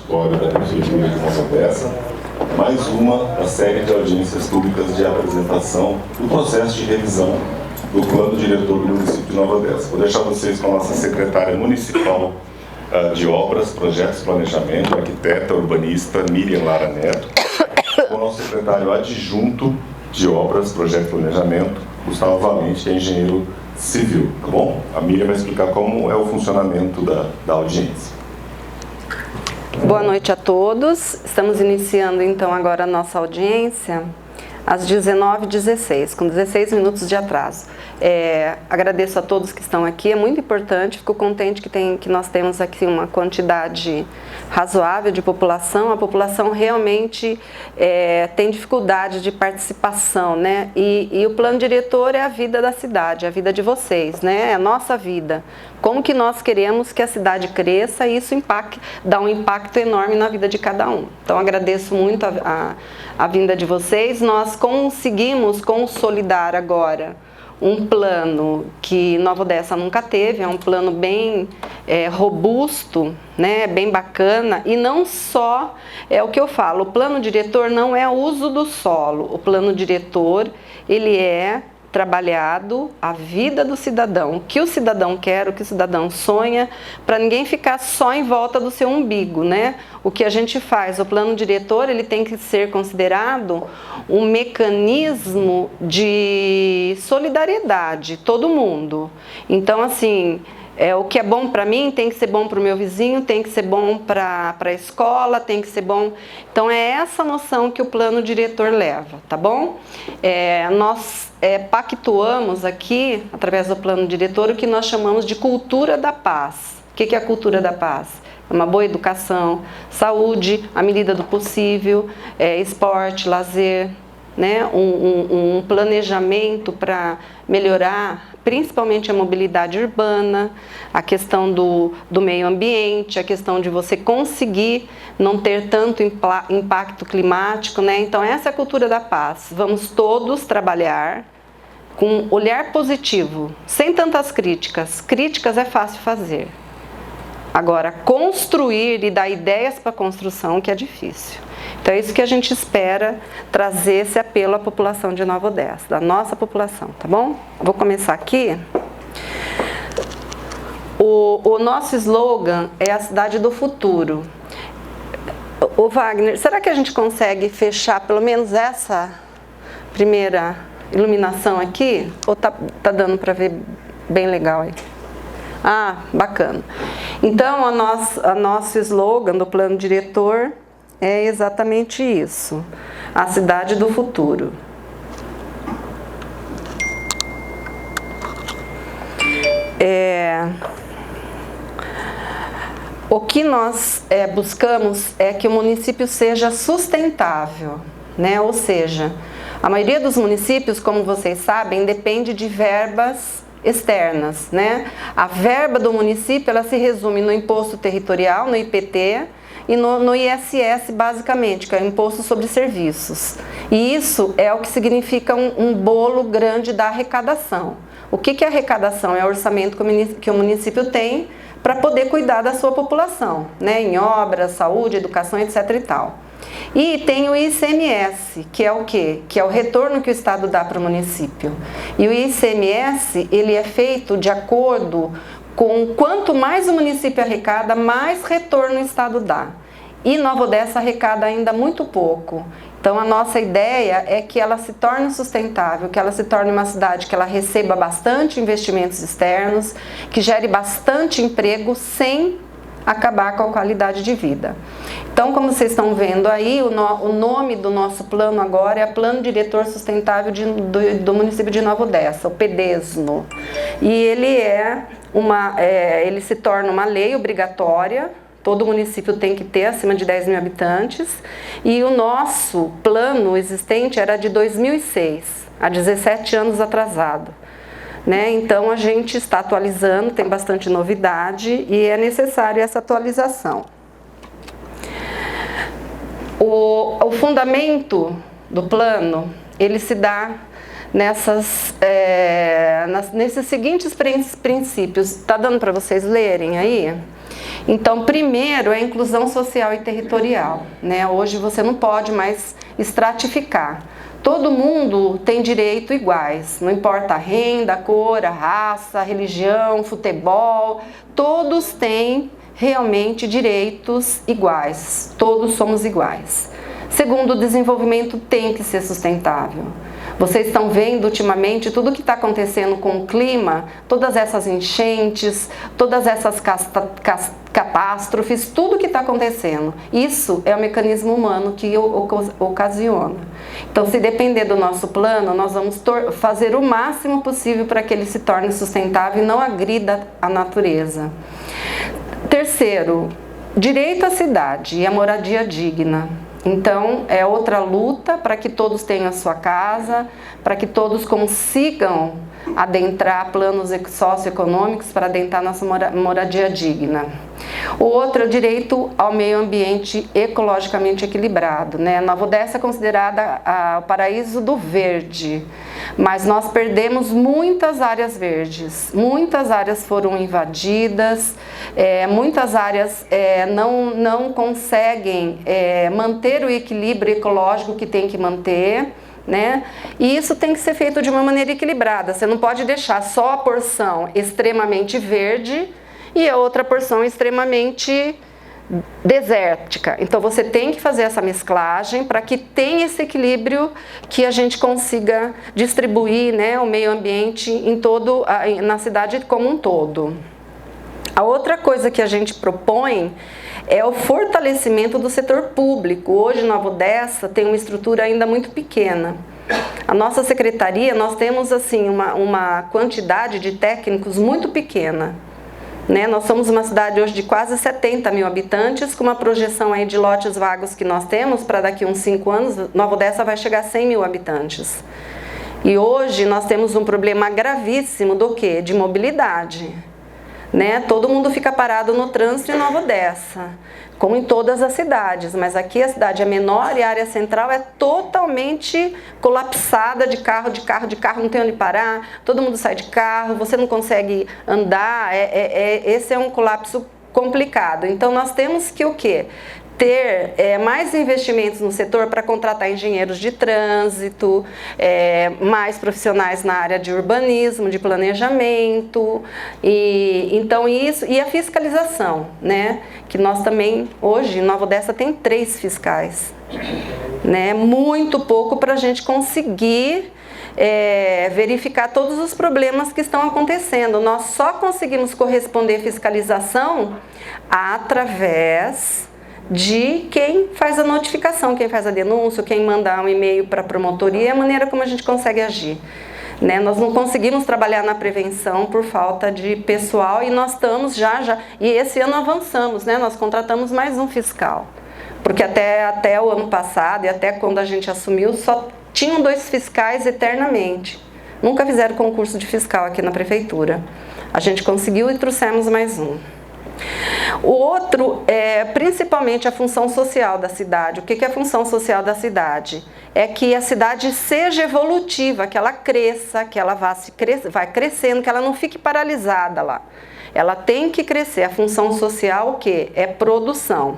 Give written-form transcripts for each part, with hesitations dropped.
História da Prefeitura de Nova Odessa, mais uma da série de audiências públicas de apresentação do processo de revisão do plano diretor do município de Nova Odessa. Vou deixar vocês com a nossa secretária municipal de obras, projetos e planejamento, arquiteta, urbanista, Miriam Lara Neto, com o nosso secretário adjunto de obras, projetos e planejamento, Gustavo Valente, que é engenheiro civil, tá bom? A Miriam vai explicar como é o funcionamento da audiência. Boa noite a todos. Estamos iniciando então agora a nossa audiência às 19h16, com 16 minutos de atraso. Agradeço a todos que estão aqui, é muito importante, fico contente que nós temos aqui uma quantidade razoável de população. A população realmente tem dificuldade de participação, né? E o plano diretor é a vida da cidade, a vida de vocês, né? É a nossa vida. Como que nós queremos que a cidade cresça e isso dá um impacto enorme na vida de cada um. Então, agradeço muito a vinda de vocês. Nós conseguimos consolidar agora um plano que Nova Odessa nunca teve, é um plano bem robusto, né, bem bacana, e não só é o que eu falo, o plano diretor não é uso do solo, o plano diretor, ele é trabalhado a vida do cidadão, o que o cidadão quer, o que o cidadão sonha, para ninguém ficar só em volta do seu umbigo, né? O que a gente faz, o plano diretor, ele tem que ser considerado um mecanismo de solidariedade, todo mundo. Então, assim, o que é bom para mim tem que ser bom para o meu vizinho, tem que ser bom para a escola, tem que ser bom... Então, é essa noção que o plano diretor leva, tá bom? Nós pactuamos aqui, através do plano diretor, o que nós chamamos de cultura da paz. O que é a cultura da paz? Uma boa educação, saúde, à medida do possível, esporte, lazer, né? Um planejamento para melhorar principalmente a mobilidade urbana, a questão do meio ambiente, a questão de você conseguir não ter tanto impacto climático, né? Então essa é a cultura da paz. Vamos todos trabalhar com olhar positivo, sem tantas críticas. Críticas é fácil fazer. Agora, construir e dar ideias para a construção que é difícil. Então é isso que a gente espera trazer esse apelo à população de Nova Odessa, da nossa população, tá bom? Vou começar aqui. O nosso slogan é a cidade do futuro. O Wagner, será que a gente consegue fechar pelo menos essa primeira iluminação aqui? Ou tá dando para ver bem legal aí? Ah, bacana. Então, o nosso slogan do plano diretor é exatamente isso, a cidade do futuro. O que nós buscamos é que o município seja sustentável, né? Ou seja, a maioria dos municípios, como vocês sabem, depende de verbas externas, né? A verba do município, ela se resume no imposto territorial, no IPT, e no ISS, basicamente, que é o Imposto sobre Serviços. E isso é o que significa um bolo grande da arrecadação. O que é arrecadação? É o orçamento que o município tem para poder cuidar da sua população, né? Em obras, saúde, educação, etc. e tal. E tem o ICMS, que é o quê? Que é o retorno que o Estado dá para o município. E o ICMS, ele é feito de acordo com quanto mais o município arrecada, mais retorno o Estado dá. E Nova Odessa arrecada ainda muito pouco. Então a nossa ideia é que ela se torne sustentável, que ela se torne uma cidade que ela receba bastante investimentos externos, que gere bastante emprego sem acabar com a qualidade de vida. Então, como vocês estão vendo aí, o nome do nosso plano agora é Plano Diretor Sustentável do município de Nova Odessa, o PDESNO. E ele se torna uma lei obrigatória, todo município tem que ter acima de 10 mil habitantes, e o nosso plano existente era de 2006, há 17 anos atrasado. Né? Então a gente está atualizando, tem bastante novidade e é necessária essa atualização. O fundamento do plano, ele se dá nesses seguintes princípios. Está dando para vocês lerem aí? Então, primeiro é a inclusão social e territorial, né? Hoje você não pode mais estratificar. Todo mundo tem direito iguais, não importa a renda, a cor, a raça, a religião, futebol, todos têm realmente direitos iguais, todos somos iguais. Segundo, o desenvolvimento tem que ser sustentável. Vocês estão vendo ultimamente tudo o que está acontecendo com o clima, todas essas enchentes, todas essas catástrofes, tudo que está acontecendo. Isso é o mecanismo humano que ocasiona. Então, se depender do nosso plano, nós vamos fazer o máximo possível para que ele se torne sustentável e não agrida a natureza. Terceiro, direito à cidade e à moradia digna. Então, é outra luta para que todos tenham a sua casa, para que todos consigam adentrar planos socioeconômicos para adentrar nossa moradia digna. O outro é o direito ao meio ambiente ecologicamente equilibrado, né? Nova Odessa é considerada o paraíso do verde, mas nós perdemos muitas áreas verdes, muitas áreas foram invadidas, muitas áreas não conseguem manter o equilíbrio ecológico que tem que manter, né? E isso tem que ser feito de uma maneira equilibrada. Você não pode deixar só a porção extremamente verde e a outra porção extremamente desértica. Então você tem que fazer essa mesclagem para que tenha esse equilíbrio, que a gente consiga distribuir, né, o meio ambiente na cidade como um todo. A outra coisa que a gente propõe é o fortalecimento do setor público. Hoje, Nova Odessa tem uma estrutura ainda muito pequena. A nossa secretaria, nós temos assim uma quantidade de técnicos muito pequena, né? Nós somos uma cidade hoje de quase 70 mil habitantes, com uma projeção aí de lotes vagos que nós temos para daqui a uns 5 anos, Nova Odessa vai chegar a 100 mil habitantes. E hoje nós temos um problema gravíssimo do quê? De mobilidade. Né? Todo mundo fica parado no trânsito em Nova Odessa, como em todas as cidades, mas aqui a cidade é menor e a área central é totalmente colapsada de carro, não tem onde parar, todo mundo sai de carro, você não consegue andar, esse é um colapso complicado. Então nós temos que o quê? Ter mais investimentos no setor para contratar engenheiros de trânsito, mais profissionais na área de urbanismo, de planejamento, então isso, e a fiscalização, né? Que nós também, hoje, Nova Odessa tem 3 fiscais, né? Muito pouco para a gente conseguir verificar todos os problemas que estão acontecendo. Nós só conseguimos corresponder fiscalização através de quem faz a notificação, quem faz a denúncia, quem manda um e-mail para a promotoria, é a maneira como a gente consegue agir. Né? Nós não conseguimos trabalhar na prevenção por falta de pessoal e nós estamos e esse ano avançamos, né? Nós contratamos mais um fiscal, porque até o ano passado e até quando a gente assumiu só tinham 2 fiscais eternamente. Nunca fizeram concurso de fiscal aqui na prefeitura. A gente conseguiu e trouxemos mais um. O outro é principalmente a função social da cidade. O que é a função social da cidade? É que a cidade seja evolutiva, que ela cresça, que ela vai crescendo, que ela não fique paralisada lá. Ela tem que crescer. A função social, o quê? É produção.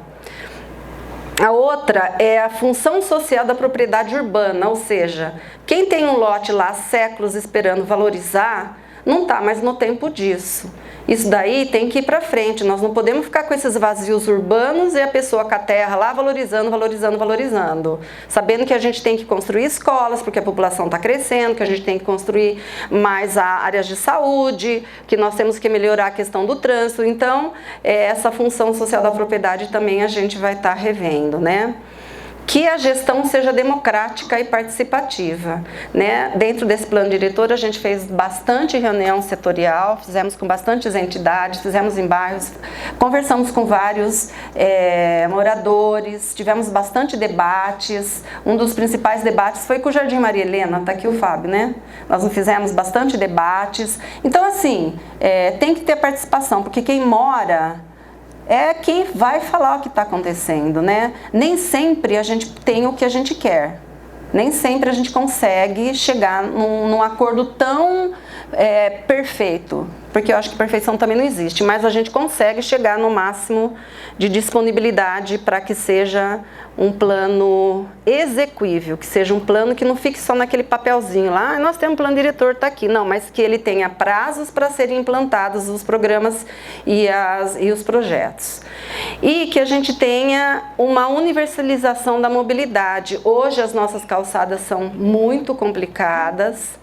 A outra é a função social da propriedade urbana, ou seja, quem tem um lote lá há séculos esperando valorizar, não está mais no tempo disso. Isso daí tem que ir para frente, nós não podemos ficar com esses vazios urbanos e a pessoa com a terra lá valorizando, sabendo que a gente tem que construir escolas, porque a população está crescendo, que a gente tem que construir mais áreas de saúde, que nós temos que melhorar a questão do trânsito. Então, essa função social da propriedade também a gente vai estar revendo, né? Que a gestão seja democrática e participativa, né? Dentro desse plano diretor a gente fez bastante reunião setorial, fizemos com bastantes entidades, fizemos em bairros, conversamos com vários moradores, tivemos bastante debates. Um dos principais debates foi com o Jardim Maria Helena, tá aqui o Fábio, né? Nós fizemos bastante debates. Então assim, tem que ter participação, porque quem mora é quem vai falar o que está acontecendo, né? Nem sempre a gente tem o que a gente quer. Nem sempre a gente consegue chegar num acordo tão perfeito. porque eu acho que perfeição também não existe, mas a gente consegue chegar no máximo de disponibilidade para que seja um plano execuível, que seja um plano que não fique só naquele papelzinho lá, nós temos um plano diretor, está aqui, não, mas que ele tenha prazos para serem implantados os programas e os projetos. E que a gente tenha uma universalização da mobilidade. Hoje as nossas calçadas são muito complicadas,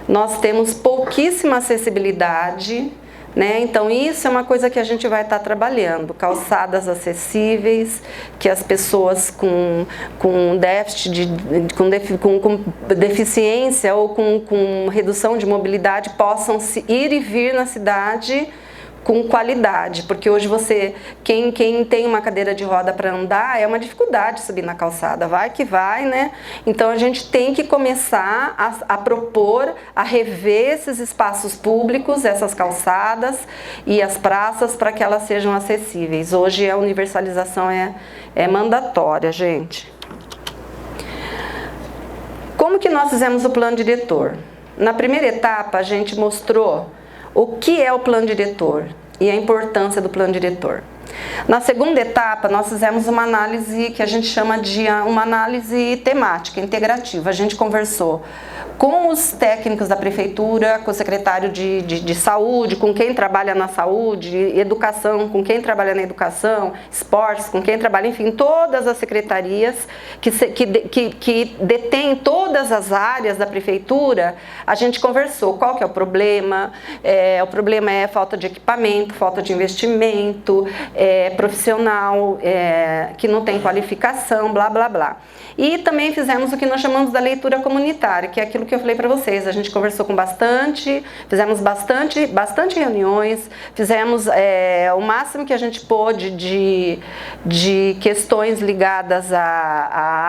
nós temos pouquíssima acessibilidade, né? Então isso é uma coisa que a gente vai estar trabalhando, calçadas acessíveis, que as pessoas com déficit, com deficiência ou com redução de mobilidade possam ir e vir na cidade com qualidade, porque hoje quem tem uma cadeira de roda para andar, é uma dificuldade subir na calçada, vai que vai, né? Então a gente tem que começar a propor, a rever esses espaços públicos, essas calçadas e as praças para que elas sejam acessíveis. Hoje a universalização é mandatória, gente. Como que nós fizemos o plano diretor? Na primeira etapa a gente mostrou o que é o plano diretor e a importância do plano diretor. Na segunda etapa, nós fizemos uma análise que a gente chama de uma análise temática, integrativa. A gente conversou com os técnicos da prefeitura, com o secretário de saúde, com quem trabalha na saúde, educação, com quem trabalha na educação, esportes, com quem trabalha, enfim, todas as secretarias que detêm todas as áreas da prefeitura. A gente conversou qual que é o problema. O problema é falta de equipamento, falta de investimento, profissional que não tem qualificação, blá, blá, blá. E também fizemos o que nós chamamos da leitura comunitária, que é aquilo que eu falei para vocês. A gente conversou com fizemos bastante reuniões, fizemos o máximo que a gente pôde de questões ligadas a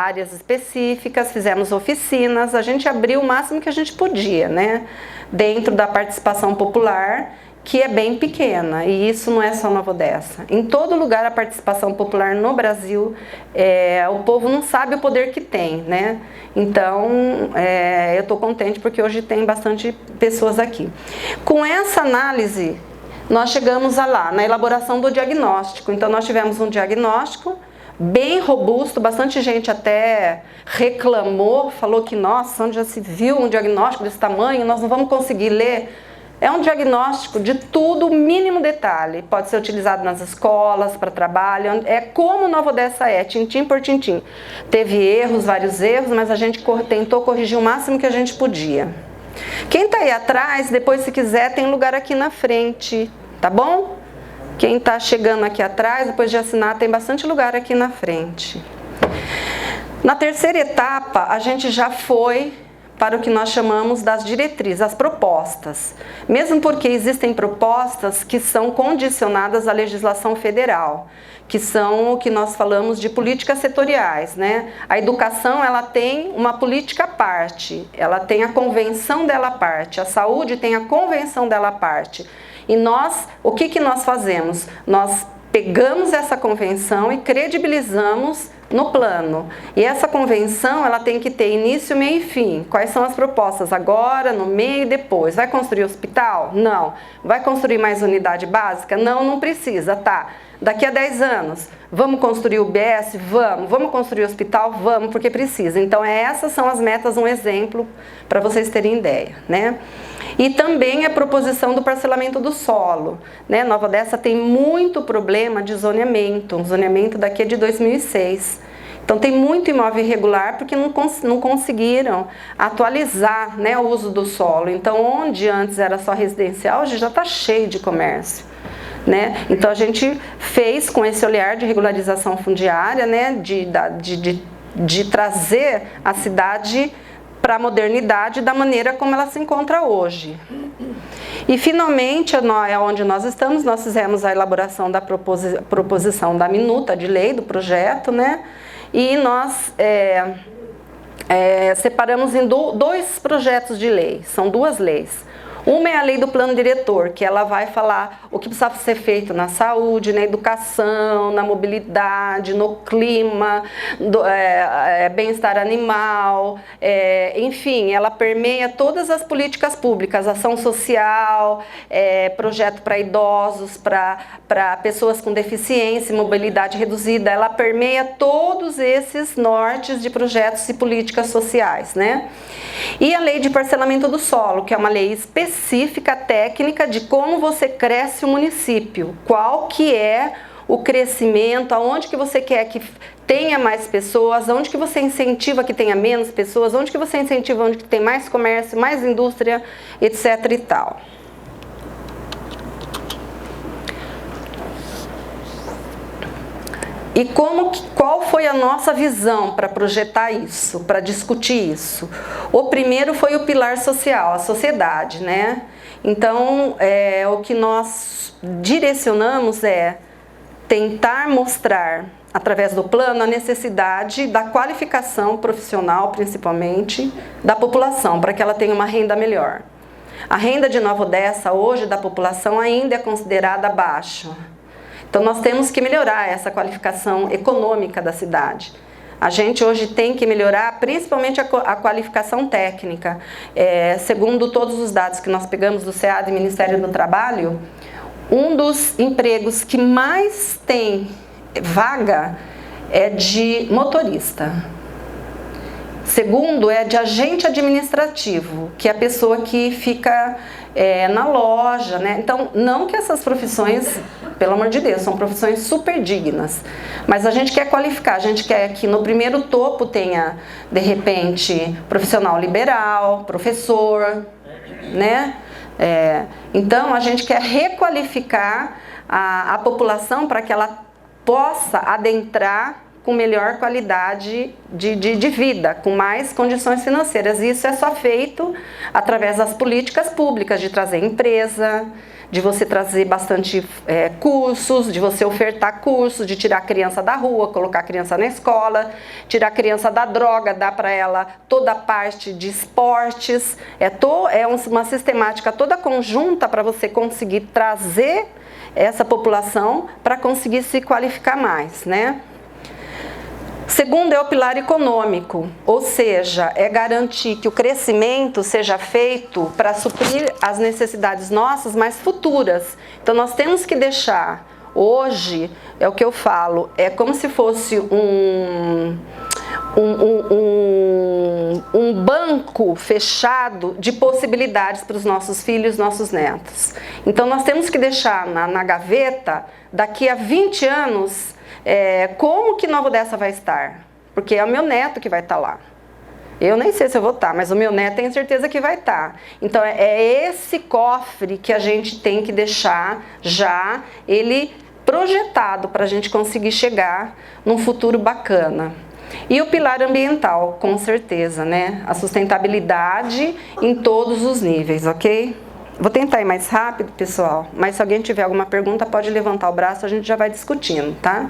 áreas específicas, fizemos oficinas, a gente abriu o máximo que a gente podia, né? Dentro da participação popular, que é bem pequena, e isso não é só Nova Odessa. Em todo lugar a participação popular no Brasil, o povo não sabe o poder que tem, né? Então, eu estou contente porque hoje tem bastante pessoas aqui. Com essa análise, nós chegamos na elaboração do diagnóstico. Então, nós tivemos um diagnóstico bem robusto, bastante gente até reclamou, falou que, nossa, onde já se viu um diagnóstico desse tamanho, nós não vamos conseguir ler. É um diagnóstico de tudo, o mínimo detalhe. Pode ser utilizado nas escolas, para trabalho. É como Nova Odessa tintim por tintim. Teve erros, vários erros, mas a gente tentou corrigir o máximo que a gente podia. Quem está aí atrás, depois se quiser, tem lugar aqui na frente, tá bom? Quem está chegando aqui atrás, depois de assinar, tem bastante lugar aqui na frente. Na terceira etapa, a gente já foi para o que nós chamamos das diretrizes, as propostas. Mesmo porque existem propostas que são condicionadas à legislação federal, que são o que nós falamos de políticas setoriais, né? A educação, ela tem uma política à parte, ela tem a convenção dela à parte, a saúde tem a convenção dela à parte. E o que nós fazemos? Nós pegamos essa convenção e credibilizamos no plano. E essa convenção, ela tem que ter início, meio e fim. Quais são as propostas? Agora, no meio e depois. Vai construir hospital? Não. Vai construir mais unidade básica? Não, não precisa, tá. Daqui a 10 anos, vamos construir o UBS? Vamos. Vamos construir hospital? Vamos, porque precisa. Então, essas são as metas, um exemplo para vocês terem ideia, né? E também a proposição do parcelamento do solo, né? Nova Odessa tem muito problema de zoneamento. O zoneamento daqui é de 2006. Então tem muito imóvel irregular porque não conseguiram atualizar, né, o uso do solo. Então onde antes era só residencial, hoje já está cheio de comércio, né? Então a gente fez com esse olhar de regularização fundiária, né, de trazer a cidade para a modernidade da maneira como ela se encontra hoje. E finalmente, onde nós estamos, nós fizemos a elaboração da proposição da minuta de lei do projeto, né? E nós separamos em dois projetos de lei, são duas leis. Uma é a lei do plano diretor, que ela vai falar o que precisa ser feito na saúde, na educação, na mobilidade, no clima, bem-estar animal, enfim, ela permeia todas as políticas públicas, ação social, projeto para idosos, para pessoas com deficiência, mobilidade reduzida, ela permeia todos esses nortes de projetos e políticas sociais, né? E a lei de parcelamento do solo, que é uma lei específica, técnica, de como você cresce o município, qual que é o crescimento, aonde que você quer que tenha mais pessoas, onde que você incentiva que tenha menos pessoas, onde que você incentiva onde que tem mais comércio, mais indústria, etc e tal. E qual foi a nossa visão para projetar isso, para discutir isso? O primeiro foi o pilar social, a sociedade, né? Então, o que nós direcionamos é tentar mostrar, através do plano, a necessidade da qualificação profissional, principalmente, da população, para que ela tenha uma renda melhor. A renda de Nova Odessa, hoje, da população, ainda é considerada baixa. Então, nós temos que melhorar essa qualificação econômica da cidade. A gente hoje tem que melhorar principalmente a qualificação técnica. Segundo todos os dados que nós pegamos do SEAD e Ministério do Trabalho, um dos empregos que mais tem vaga é de motorista. Segundo é de agente administrativo, que é a pessoa que fica na loja, né? Então, não que essas profissões, pelo amor de Deus, são profissões super dignas, mas a gente quer qualificar, a gente quer que no primeiro topo tenha, de repente, profissional liberal, professor, né? Então, a gente quer requalificar a população para que ela possa adentrar com melhor qualidade de vida, com mais condições financeiras. E isso é só feito através das políticas públicas, de trazer empresa, de você trazer bastante cursos, de você ofertar cursos, de tirar a criança da rua, colocar a criança na escola, tirar a criança da droga, dar para ela toda a parte de esportes. Uma sistemática toda conjunta para você conseguir trazer essa população para conseguir se qualificar mais, né? Segundo é o pilar econômico, ou seja, é garantir que o crescimento seja feito para suprir as necessidades nossas, mas futuras. Então nós temos que deixar, hoje, é o que eu falo, é como se fosse um banco fechado de possibilidades para os nossos filhos, nossos netos. Então nós temos que deixar na gaveta, daqui a 20 anos, como que Nova Odessa vai estar? Porque é o meu neto que vai estar lá. Eu nem sei se eu vou estar, mas o meu neto tem certeza que vai estar. Então é esse cofre que a gente tem que deixar já ele projetado para a gente conseguir chegar num futuro bacana. E o pilar ambiental, com certeza, né? A sustentabilidade em todos os níveis, ok? Vou tentar ir mais rápido, pessoal, mas se alguém tiver alguma pergunta, pode levantar o braço, a gente já vai discutindo, tá?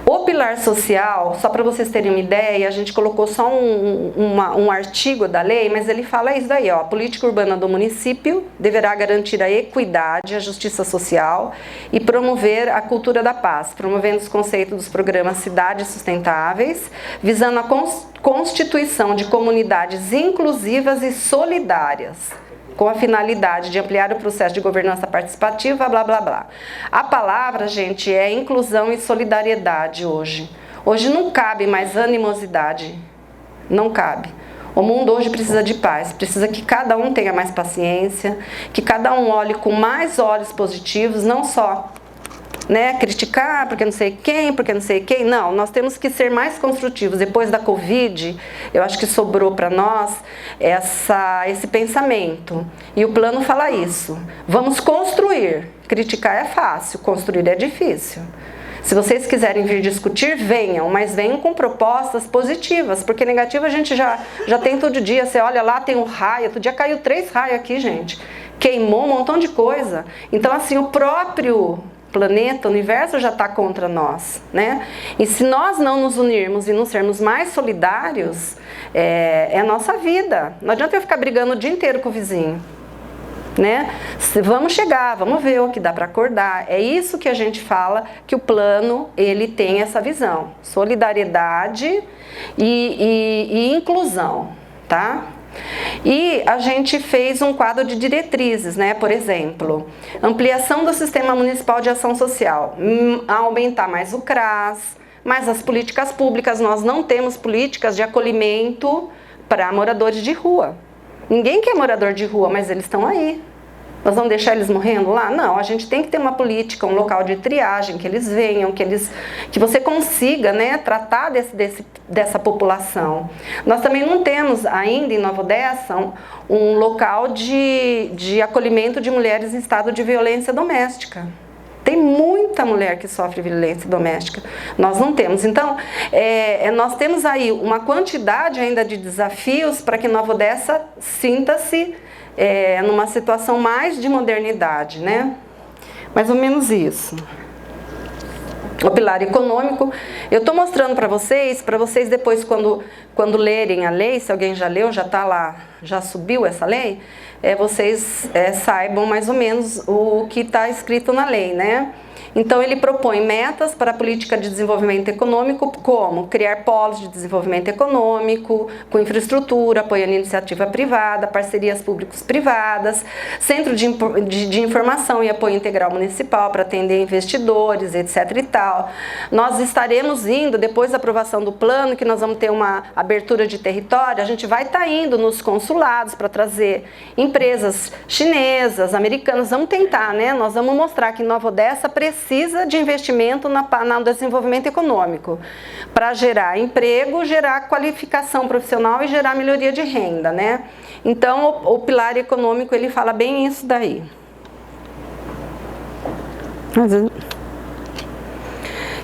O pilar social, só para vocês terem uma ideia, a gente colocou só um artigo da lei, mas ele fala isso daí, ó, a política urbana do município deverá garantir a equidade, a justiça social e promover a cultura da paz, promovendo os conceitos dos programas Cidades Sustentáveis, visando a constituição de comunidades inclusivas e solidárias, com a finalidade de ampliar o processo de governança participativa, blá, blá, blá. A palavra, gente, é inclusão e solidariedade hoje. Hoje não cabe mais animosidade, não cabe. O mundo hoje precisa de paz, precisa que cada um tenha mais paciência, que cada um olhe com mais olhos positivos, não só criticar porque não sei quem, não, nós temos que ser mais construtivos. Depois da Covid, eu acho que sobrou para nós esse pensamento, e o plano fala isso, vamos construir, criticar é fácil, construir é difícil. Se vocês quiserem vir discutir, venham, mas venham com propostas positivas, porque negativa a gente já tem todo dia. Você olha lá, tem um raio, outro dia caiu 3 raios aqui, gente, queimou um montão de coisa. Então assim, o próprio planeta, o universo já está contra nós, né? E se nós não nos unirmos e não sermos mais solidários, é a nossa vida. Não adianta eu ficar brigando o dia inteiro com o vizinho, né? Vamos chegar, vamos ver o que dá para acordar. É isso que a gente fala, que o plano, ele tem essa visão. Solidariedade e inclusão, tá? E a gente fez um quadro de diretrizes, né? Por exemplo, ampliação do Sistema Municipal de Ação Social, aumentar mais o CRAS, mais as políticas públicas. Nós não temos políticas de acolhimento para moradores de rua. Ninguém quer morador de rua, mas eles estão aí. Nós vamos deixar eles morrendo lá? Não, a gente tem que ter uma política, um local de triagem, que eles venham, que você consiga, né, tratar dessa população. Nós também não temos ainda em Nova Odessa um local de acolhimento de mulheres em estado de violência doméstica. Tem muita mulher que sofre violência doméstica. Nós não temos. Então, nós temos aí uma quantidade ainda de desafios para que Nova Odessa sinta-se numa situação mais de modernidade, né? Mais ou menos isso. O pilar econômico, eu estou mostrando para vocês depois, quando lerem a lei, se alguém já leu, já está lá, já subiu essa lei, vocês saibam mais ou menos o que está escrito na lei, né? Então, ele propõe metas para a política de desenvolvimento econômico, como criar polos de desenvolvimento econômico, com infraestrutura, apoiando iniciativa privada, parcerias públicos-privadas, centro de informação e apoio integral municipal para atender investidores, etc. e tal. Nós estaremos indo, depois da aprovação do plano, que nós vamos ter uma abertura de território, a gente vai estar indo nos consulados para trazer empresas chinesas, americanas, vamos tentar, né? Nós vamos mostrar que Nova Odessa precisa de investimento no desenvolvimento econômico para gerar emprego, gerar qualificação profissional e gerar melhoria de renda, né? Então, o pilar econômico, ele fala bem isso daí.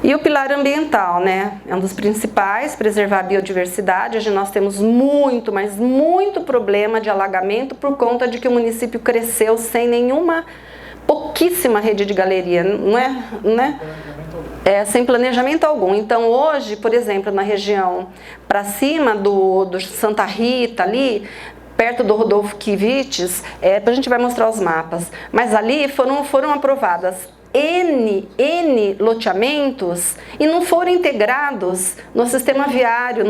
E o pilar ambiental, né? É um dos principais, preservar a biodiversidade. Hoje nós temos muito, mas muito problema de alagamento por conta de que o município cresceu sem pouquíssima rede de galeria, não é? Sem planejamento algum. Então hoje, por exemplo, na região para cima do Santa Rita ali, perto do Rodolfo Kivites, a gente vai mostrar os mapas, mas ali foram aprovadas N loteamentos e não foram integrados no sistema viário,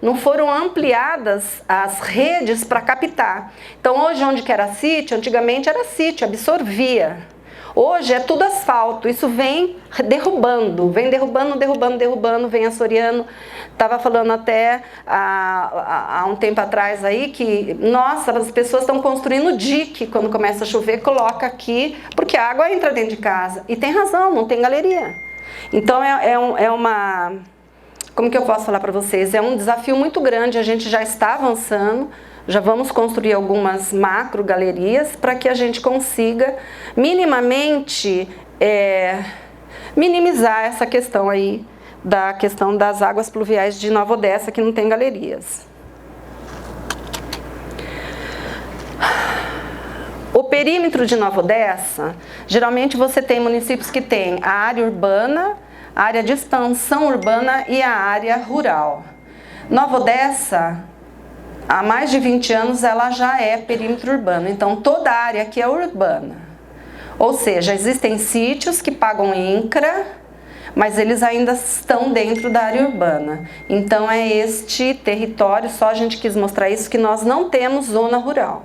não foram ampliadas as redes para captar. Então hoje onde que era sítio, antigamente era sítio, absorvia. Hoje é tudo asfalto, isso vem derrubando, vem assoreando. Estava falando até há um tempo atrás aí que, nossa, as pessoas estão construindo dique quando começa a chover, coloca aqui, porque a água entra dentro de casa. E tem razão, não tem galeria. Então como que eu posso falar para vocês? É um desafio muito grande, a gente já está avançando. Já vamos construir algumas macro galerias para que a gente consiga minimamente minimizar essa questão aí, da questão das águas pluviais de Nova Odessa, que não tem galerias. O perímetro de Nova Odessa, geralmente você tem municípios que têm a área urbana, a área de expansão urbana e a área rural. Nova Odessa, há mais de 20 anos, ela já é perímetro urbano, então toda a área aqui é urbana. Ou seja, existem sítios que pagam INCRA, mas eles ainda estão dentro da área urbana. Então é este território, só a gente quis mostrar isso, que nós não temos zona rural.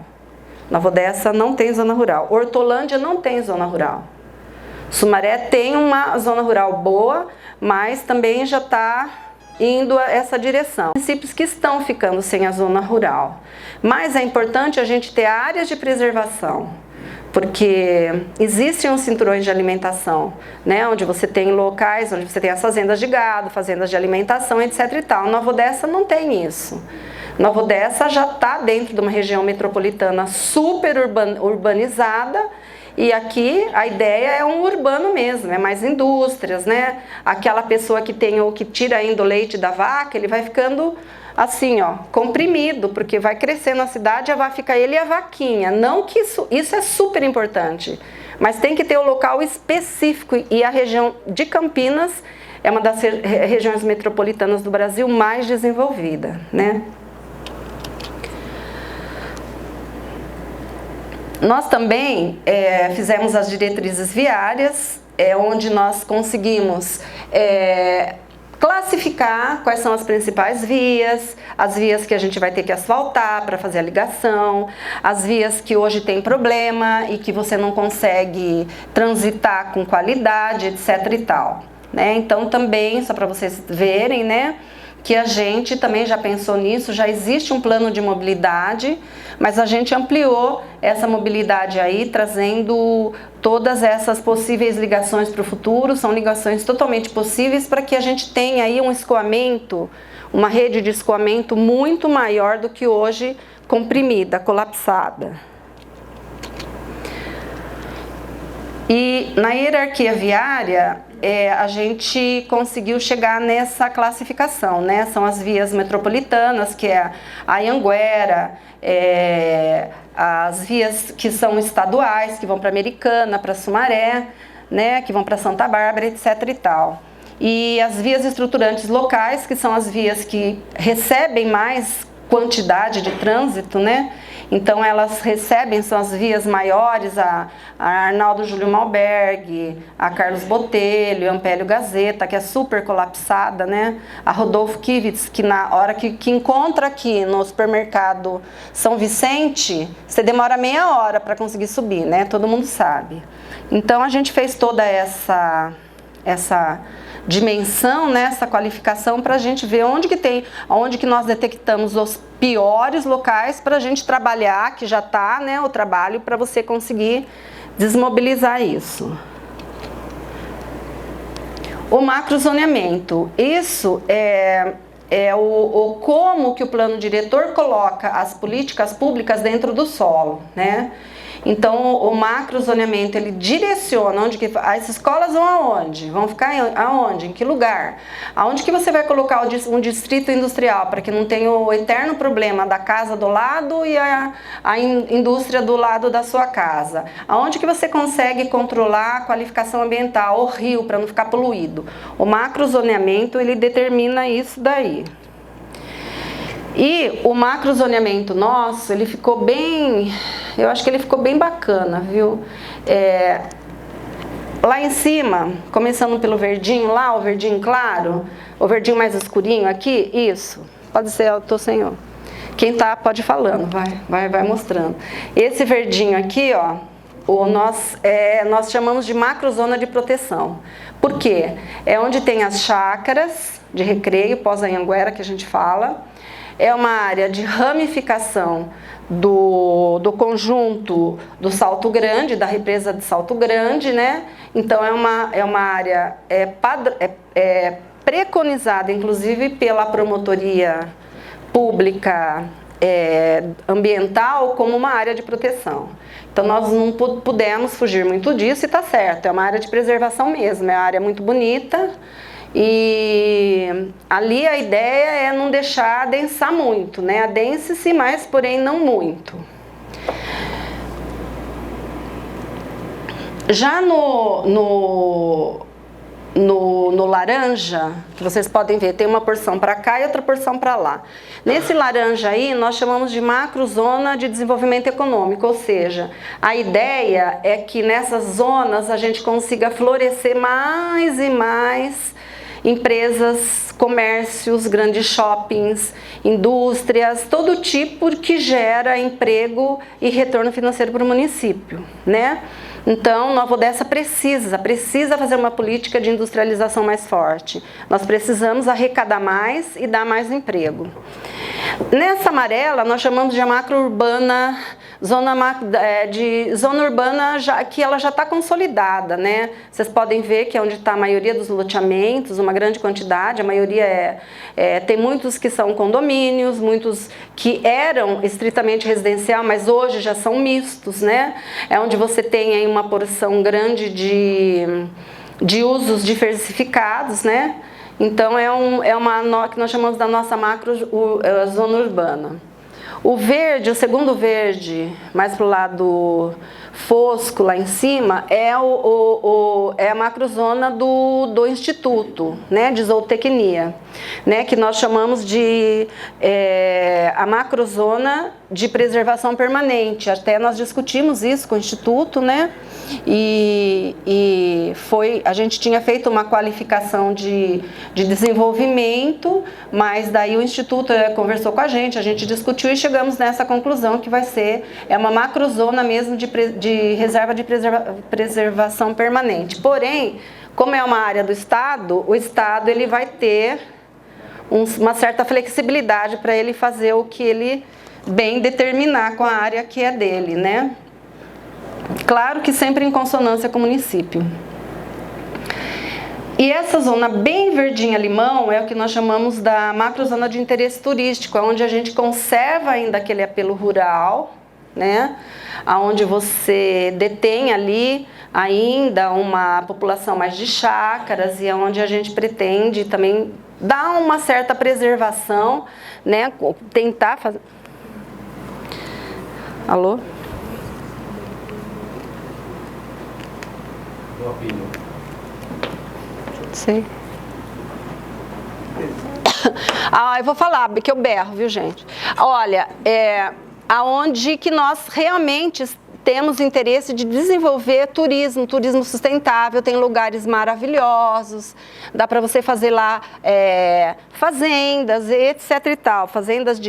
Nova Odessa não tem zona rural. Hortolândia não tem zona rural. Sumaré tem uma zona rural boa, mas também já está indo a essa direção. Municípios que estão ficando sem a zona rural. Mas é importante a gente ter áreas de preservação, porque existem os cinturões de alimentação, né, onde você tem locais, onde você tem as fazendas de gado, fazendas de alimentação, etc. e tal. Nova Odessa não tem isso. Nova Odessa já está dentro de uma região metropolitana super urbanizada. E aqui a ideia é um urbano mesmo, é mais indústrias, né? Aquela pessoa que tem ou que tira ainda o leite da vaca, ele vai ficando assim, ó, comprimido, porque vai crescendo a cidade, vai ficar ele e a vaquinha. Não que isso é super importante, mas tem que ter o local específico, e a região de Campinas é uma das regiões metropolitanas do Brasil mais desenvolvida, né? Nós também fizemos as diretrizes viárias, onde nós conseguimos classificar quais são as principais vias, as vias que a gente vai ter que asfaltar para fazer a ligação, as vias que hoje tem problema e que você não consegue transitar com qualidade, etc e tal, né? Então também, só para vocês verem, né, que a gente também já pensou nisso, já existe um plano de mobilidade, mas a gente ampliou essa mobilidade aí, trazendo todas essas possíveis ligações para o futuro, são ligações totalmente possíveis para que a gente tenha aí um escoamento, uma rede de escoamento muito maior do que hoje, comprimida, colapsada. E na hierarquia viária, a gente conseguiu chegar nessa classificação, né? São as vias metropolitanas, que é a Anhanguera, as vias que são estaduais, que vão para Americana, para Sumaré, né? Que vão para Santa Bárbara, etc e tal. E as vias estruturantes locais, que são as vias que recebem mais quantidade de trânsito, né? Então elas recebem, são as vias maiores, a Arnaldo Júlio Malberg, a Carlos Botelho, a Ampélio Gazeta, que é super colapsada, né? A Rodolfo Kivitz, que na hora que encontra aqui no supermercado São Vicente, você demora meia hora para conseguir subir, né? Todo mundo sabe. Então a gente fez toda essa dimensão, né, essa qualificação, para a gente ver onde que nós detectamos os piores locais para a gente trabalhar, que já está, né, o trabalho para você conseguir desmobilizar isso. O macrozoneamento, isso é como que o plano diretor coloca as políticas públicas dentro do solo, né? Então, o macrozoneamento, ele direciona onde que as escolas vão aonde? Vão ficar aonde? Em que lugar? Aonde que você vai colocar um distrito industrial para que não tenha o eterno problema da casa do lado e a indústria do lado da sua casa? Aonde que você consegue controlar a qualificação ambiental, o rio, para não ficar poluído? O macrozoneamento, ele determina isso daí. E o macrozoneamento nosso, ele ficou bem, eu acho que ele ficou bem bacana, viu? Lá em cima, começando pelo verdinho lá, o verdinho claro, o verdinho mais escurinho aqui, isso, pode ser, eu tô sem, ó. Quem tá, pode ir falando, vai mostrando. Esse verdinho aqui, ó, nós chamamos de macrozona de proteção. Por quê? É onde tem as chácaras de recreio, pós-Anhanguera, que a gente fala. É uma área de ramificação do conjunto do Salto Grande, da represa de Salto Grande, né? Então é uma área preconizada, inclusive pela promotoria pública ambiental, como uma área de proteção. Então nós não pudemos fugir muito disso, e está certo, é uma área de preservação mesmo, é uma área muito bonita. E ali a ideia é não deixar adensar muito, né? Adense-se, mas porém não muito. Já no laranja, que vocês podem ver, tem uma porção para cá e outra porção para lá. Nesse laranja aí, nós chamamos de macrozona de desenvolvimento econômico, ou seja, a ideia é que nessas zonas a gente consiga florescer mais e mais empresas, comércios, grandes shoppings, indústrias, todo tipo que gera emprego e retorno financeiro para o município, né? Então, Nova Odessa precisa fazer uma política de industrialização mais forte. Nós precisamos arrecadar mais e dar mais emprego. Nessa amarela, nós chamamos de macro-urbana, zona urbana que ela já está consolidada, né? Vocês podem ver que é onde está a maioria dos loteamentos, uma grande quantidade, a maioria tem muitos que são condomínios, muitos que eram estritamente residencial, mas hoje já são mistos, né? É onde você tem aí uma porção grande de usos diversificados, né? Então é uma que nós chamamos da nossa macro zona urbana. O verde, o segundo verde, mais para o lado fosco lá em cima, é a macrozona do Instituto, né, de Zootecnia, né, que nós chamamos de a macrozona de preservação permanente. Até nós discutimos isso com o Instituto, né, a gente tinha feito uma qualificação de desenvolvimento, mas daí o Instituto conversou com a gente discutiu e chegamos nessa conclusão que vai ser uma macrozona mesmo de reserva de preservação permanente. Porém, como é uma área do Estado, o Estado ele vai ter uma certa flexibilidade para ele fazer o que ele bem determinar com a área que é dele, né? Claro que sempre em consonância com o município. E essa zona bem verdinha limão é o que nós chamamos da macrozona de interesse turístico, onde a gente conserva ainda aquele apelo rural, né? Onde você detém ali ainda uma população mais de chácaras e onde a gente pretende também dar uma certa preservação, né? Tentar fazer... Alô? Sei. Eu vou falar, porque eu berro, viu, gente? Olha, aonde que nós realmente temos interesse de desenvolver turismo sustentável, tem lugares maravilhosos, dá para você fazer lá fazendas, etc e tal, fazendas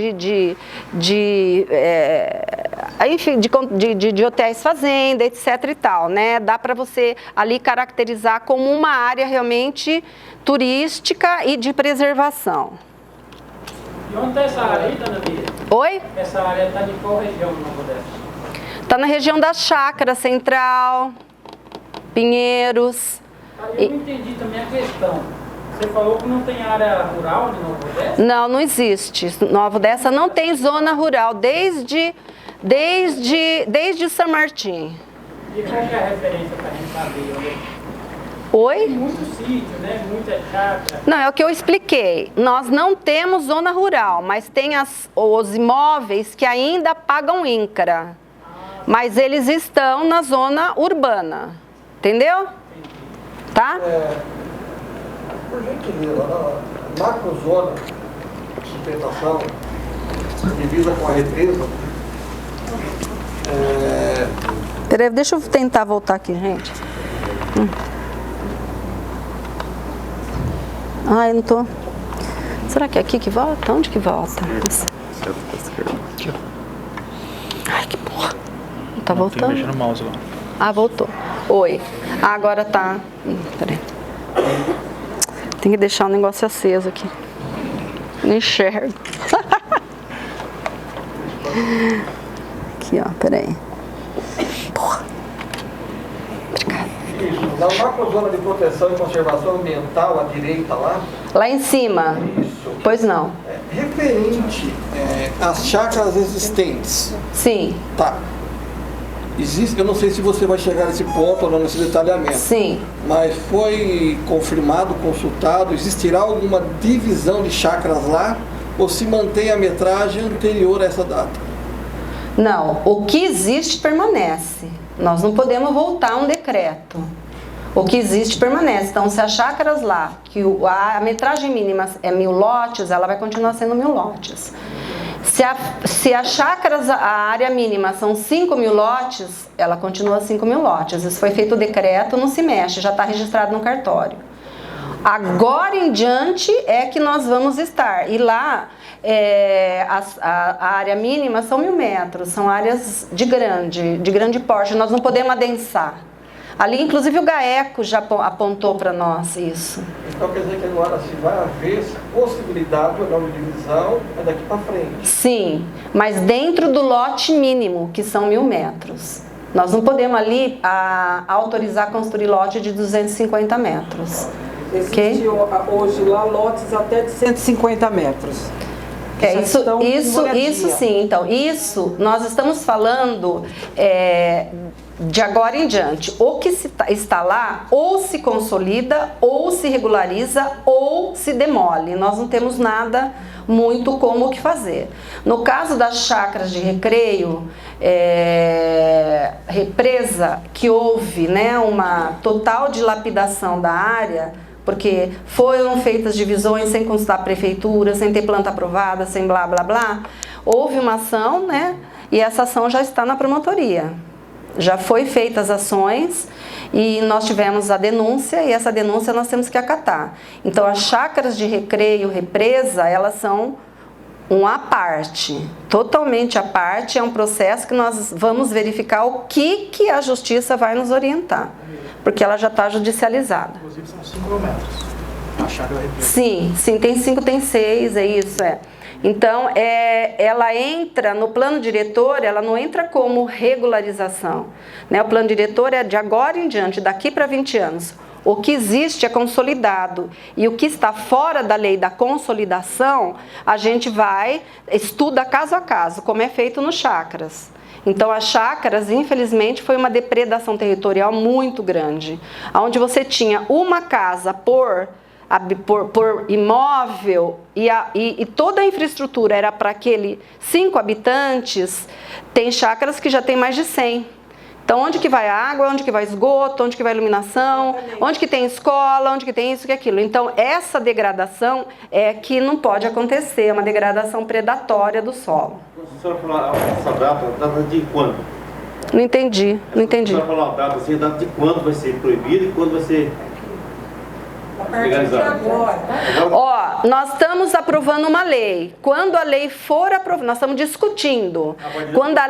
enfim, de hotéis fazenda, etc e tal, né? Dá para você ali caracterizar como uma área realmente turística e de preservação. E onde está essa área aí, dona Bia? Oi? Essa área está de qual região no Nova Odessa? Está na região da Chácara Central, Pinheiros. Eu não entendi também a questão. Você falou que não tem área rural de Nova Odessa? Não, não existe. Nova Odessa não tem zona rural desde São Martim. E qual que é a referência para a gente saber? Oi? Tem muito sítio, né? Muita chácara. Não, é o que eu expliquei. Nós não temos zona rural, mas tem os imóveis que ainda pagam INCRA. Mas eles estão na zona urbana. Entendeu? Tá? Por gentileza, na macrozona de sustentação, divisa com a represa, Peraí, deixa eu tentar voltar aqui, gente. Eu não tô... Será que é aqui que volta? Onde que volta? Ai, que porra. Não tá voltando? Tem que mexer no mouse lá. Voltou. Oi. Agora tá... Peraí. Tem que deixar o negócio aceso aqui. Não enxergo. Aqui, ó. Peraí. Porra. Obrigada. isso, na macrozona de proteção e conservação ambiental, à direita lá. Lá em cima? Isso. Pois não. Referente às chácaras existentes. Sim. Tá. Existe, eu não sei se você vai chegar nesse ponto ou não, nesse detalhamento. Sim. Mas foi confirmado, consultado, existirá alguma divisão de chácaras lá ou se mantém a metragem anterior a essa data? Não, o que existe permanece. Nós não podemos voltar a um decreto. O que existe permanece. Então, se as chácaras lá, que a metragem mínima é 1000 lotes, ela vai continuar sendo 1000 lotes. Se as chácaras, a área mínima são 5.000 lotes, ela continua 5.000 lotes. Isso foi feito o decreto, não se mexe, já está registrado no cartório. Agora em diante é que nós vamos estar. E lá, a área mínima são 1000 metros, são áreas de grande porte, nós não podemos adensar. Ali, inclusive, o GAECO já apontou para nós isso. Então quer dizer que agora se vai haver possibilidade ou não de divisão daqui para frente? Sim, mas dentro do lote mínimo, que são 1000 metros. Nós não podemos ali autorizar construir lote de 250 metros. Existe hoje lá lotes até de 150 metros. Isso sim. Então, isso nós estamos falando de agora em diante. O que está lá ou se consolida, ou se regulariza, ou se demole. Nós não temos nada muito como o que fazer. No caso das chácaras de recreio, represa, que houve, né, uma total dilapidação da área, porque foram feitas divisões sem consultar a prefeitura, sem ter planta aprovada, sem blá blá blá, houve uma ação, né, e essa ação já está na promotoria. Já foi feitas as ações e nós tivemos a denúncia, e essa denúncia nós temos que acatar. Então, as chácaras de recreio, represa, elas são à parte, totalmente à parte. É um processo que nós vamos verificar o que a justiça vai nos orientar, porque ela já está judicializada. Inclusive são 5 quilômetros, a chácara represa. Sim, tem 5, tem 6, é isso, Então, ela entra no plano diretor, ela não entra como regularização, né? O plano diretor é de agora em diante, daqui para 20 anos. O que existe é consolidado, e o que está fora da lei da consolidação, a gente estuda caso a caso, como é feito nos chácaras. Então, as chácaras, infelizmente, foi uma depredação territorial muito grande, onde você tinha uma casa por imóvel e toda a infraestrutura era para aquele 5 habitantes. Tem chácaras que já tem mais de 100. Então, onde que vai a água, onde que vai esgoto, onde que vai a iluminação, onde que tem escola, onde que tem isso e aquilo. Então, essa degradação é que não pode acontecer, é uma degradação predatória do solo. A senhora falou essa data de quando? Não entendi. A senhora falou a data, assim, a data de quando vai ser proibido e quando vai ser legalizado? Nós estamos aprovando uma lei. Quando a lei for aprovada, nós estamos discutindo. Quando a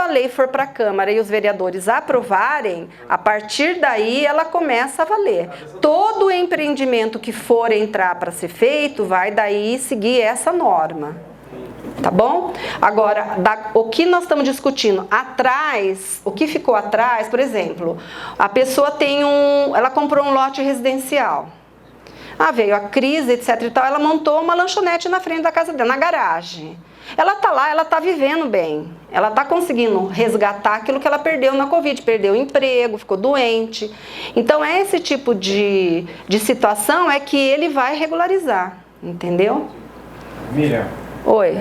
lei for para a Câmara e os vereadores aprovarem, a partir daí ela começa a valer. Todo empreendimento que for entrar para ser feito vai daí seguir essa norma. Tá bom? Agora, o que nós estamos discutindo atrás, o que ficou atrás, por exemplo, a pessoa ela comprou um lote residencial. Veio a crise, etc e tal, ela montou uma lanchonete na frente da casa dela, na garagem. Ela tá lá, ela tá vivendo bem. Ela tá conseguindo resgatar aquilo que ela perdeu na Covid, perdeu o emprego, ficou doente. Então, esse tipo de situação é que ele vai regularizar, entendeu? Miriam. Oi.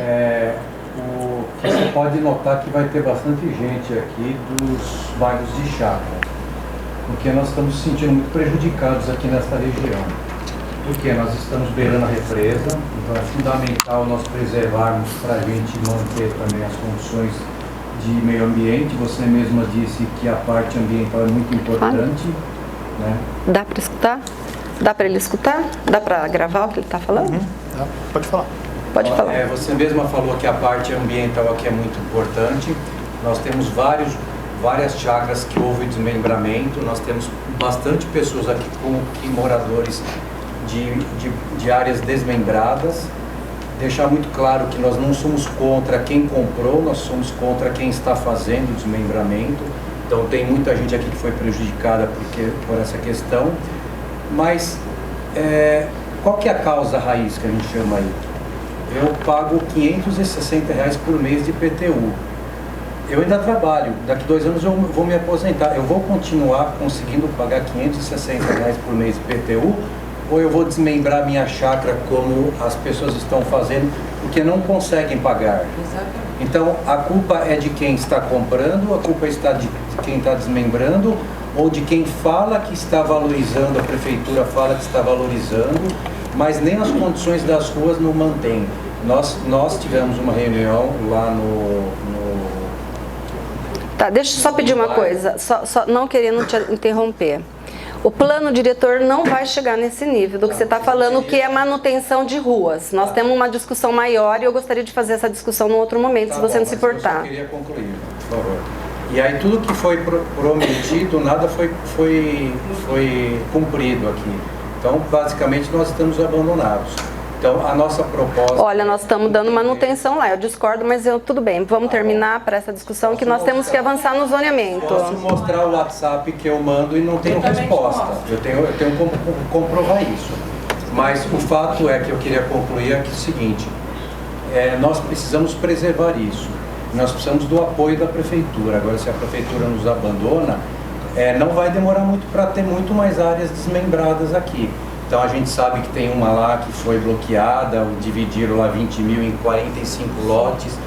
Você pode notar que vai ter bastante gente aqui dos bairros de chácara, porque nós estamos nos sentindo muito prejudicados aqui nesta região. Porque nós estamos beirando a represa, então é fundamental nós preservarmos para a gente manter também as condições de meio ambiente. Você mesma disse que a parte ambiental é muito importante. Né? Dá para escutar? Dá para ele escutar? Dá para gravar o que ele está falando? Pode falar. Pode falar. Você mesma falou que a parte ambiental aqui é muito importante. Nós temos várias chácaras que houve desmembramento. Nós temos bastante pessoas aqui moradores de áreas desmembradas. Deixar muito claro que nós não somos contra quem comprou, nós somos contra quem está fazendo o desmembramento. Então tem muita gente aqui que foi prejudicada por essa questão. Mas qual que é a causa raiz que a gente chama aí? Eu pago R$560 por mês de IPTU. Eu ainda trabalho, daqui 2 anos eu vou me aposentar. Eu vou continuar conseguindo pagar R$560 por mês de IPTU, ou eu vou desmembrar minha chácara como as pessoas estão fazendo, porque não conseguem pagar? Exatamente. Então, a culpa é de quem está comprando, a culpa está de quem está desmembrando, ou de quem fala que está valorizando, a prefeitura fala que está valorizando, mas nem as condições das ruas não mantém. Nós tivemos uma reunião lá Tá, deixa eu só pedir uma coisa, só não querendo te interromper. O plano diretor não vai chegar nesse nível do que você está falando, que é manutenção de ruas. Nós temos uma discussão maior e eu gostaria de fazer essa discussão num outro momento, se você não se importar. Eu queria concluir, por favor. E aí tudo que foi prometido, nada foi cumprido aqui. Então, basicamente, nós estamos abandonados. Então, a nossa proposta... Olha, nós estamos dando manutenção lá, eu discordo, mas tudo bem, vamos terminar para essa discussão que nós temos que avançar no zoneamento. Posso mostrar o WhatsApp que eu mando e não tenho resposta. Eu tenho como comprovar isso. Mas o fato é que eu queria concluir aqui o seguinte, nós precisamos preservar isso. Nós precisamos do apoio da prefeitura. Agora, se a prefeitura nos abandona, não vai demorar muito para ter muito mais áreas desmembradas aqui. Então a gente sabe que tem uma lá que foi bloqueada, dividiram lá 20 mil em 45 lotes,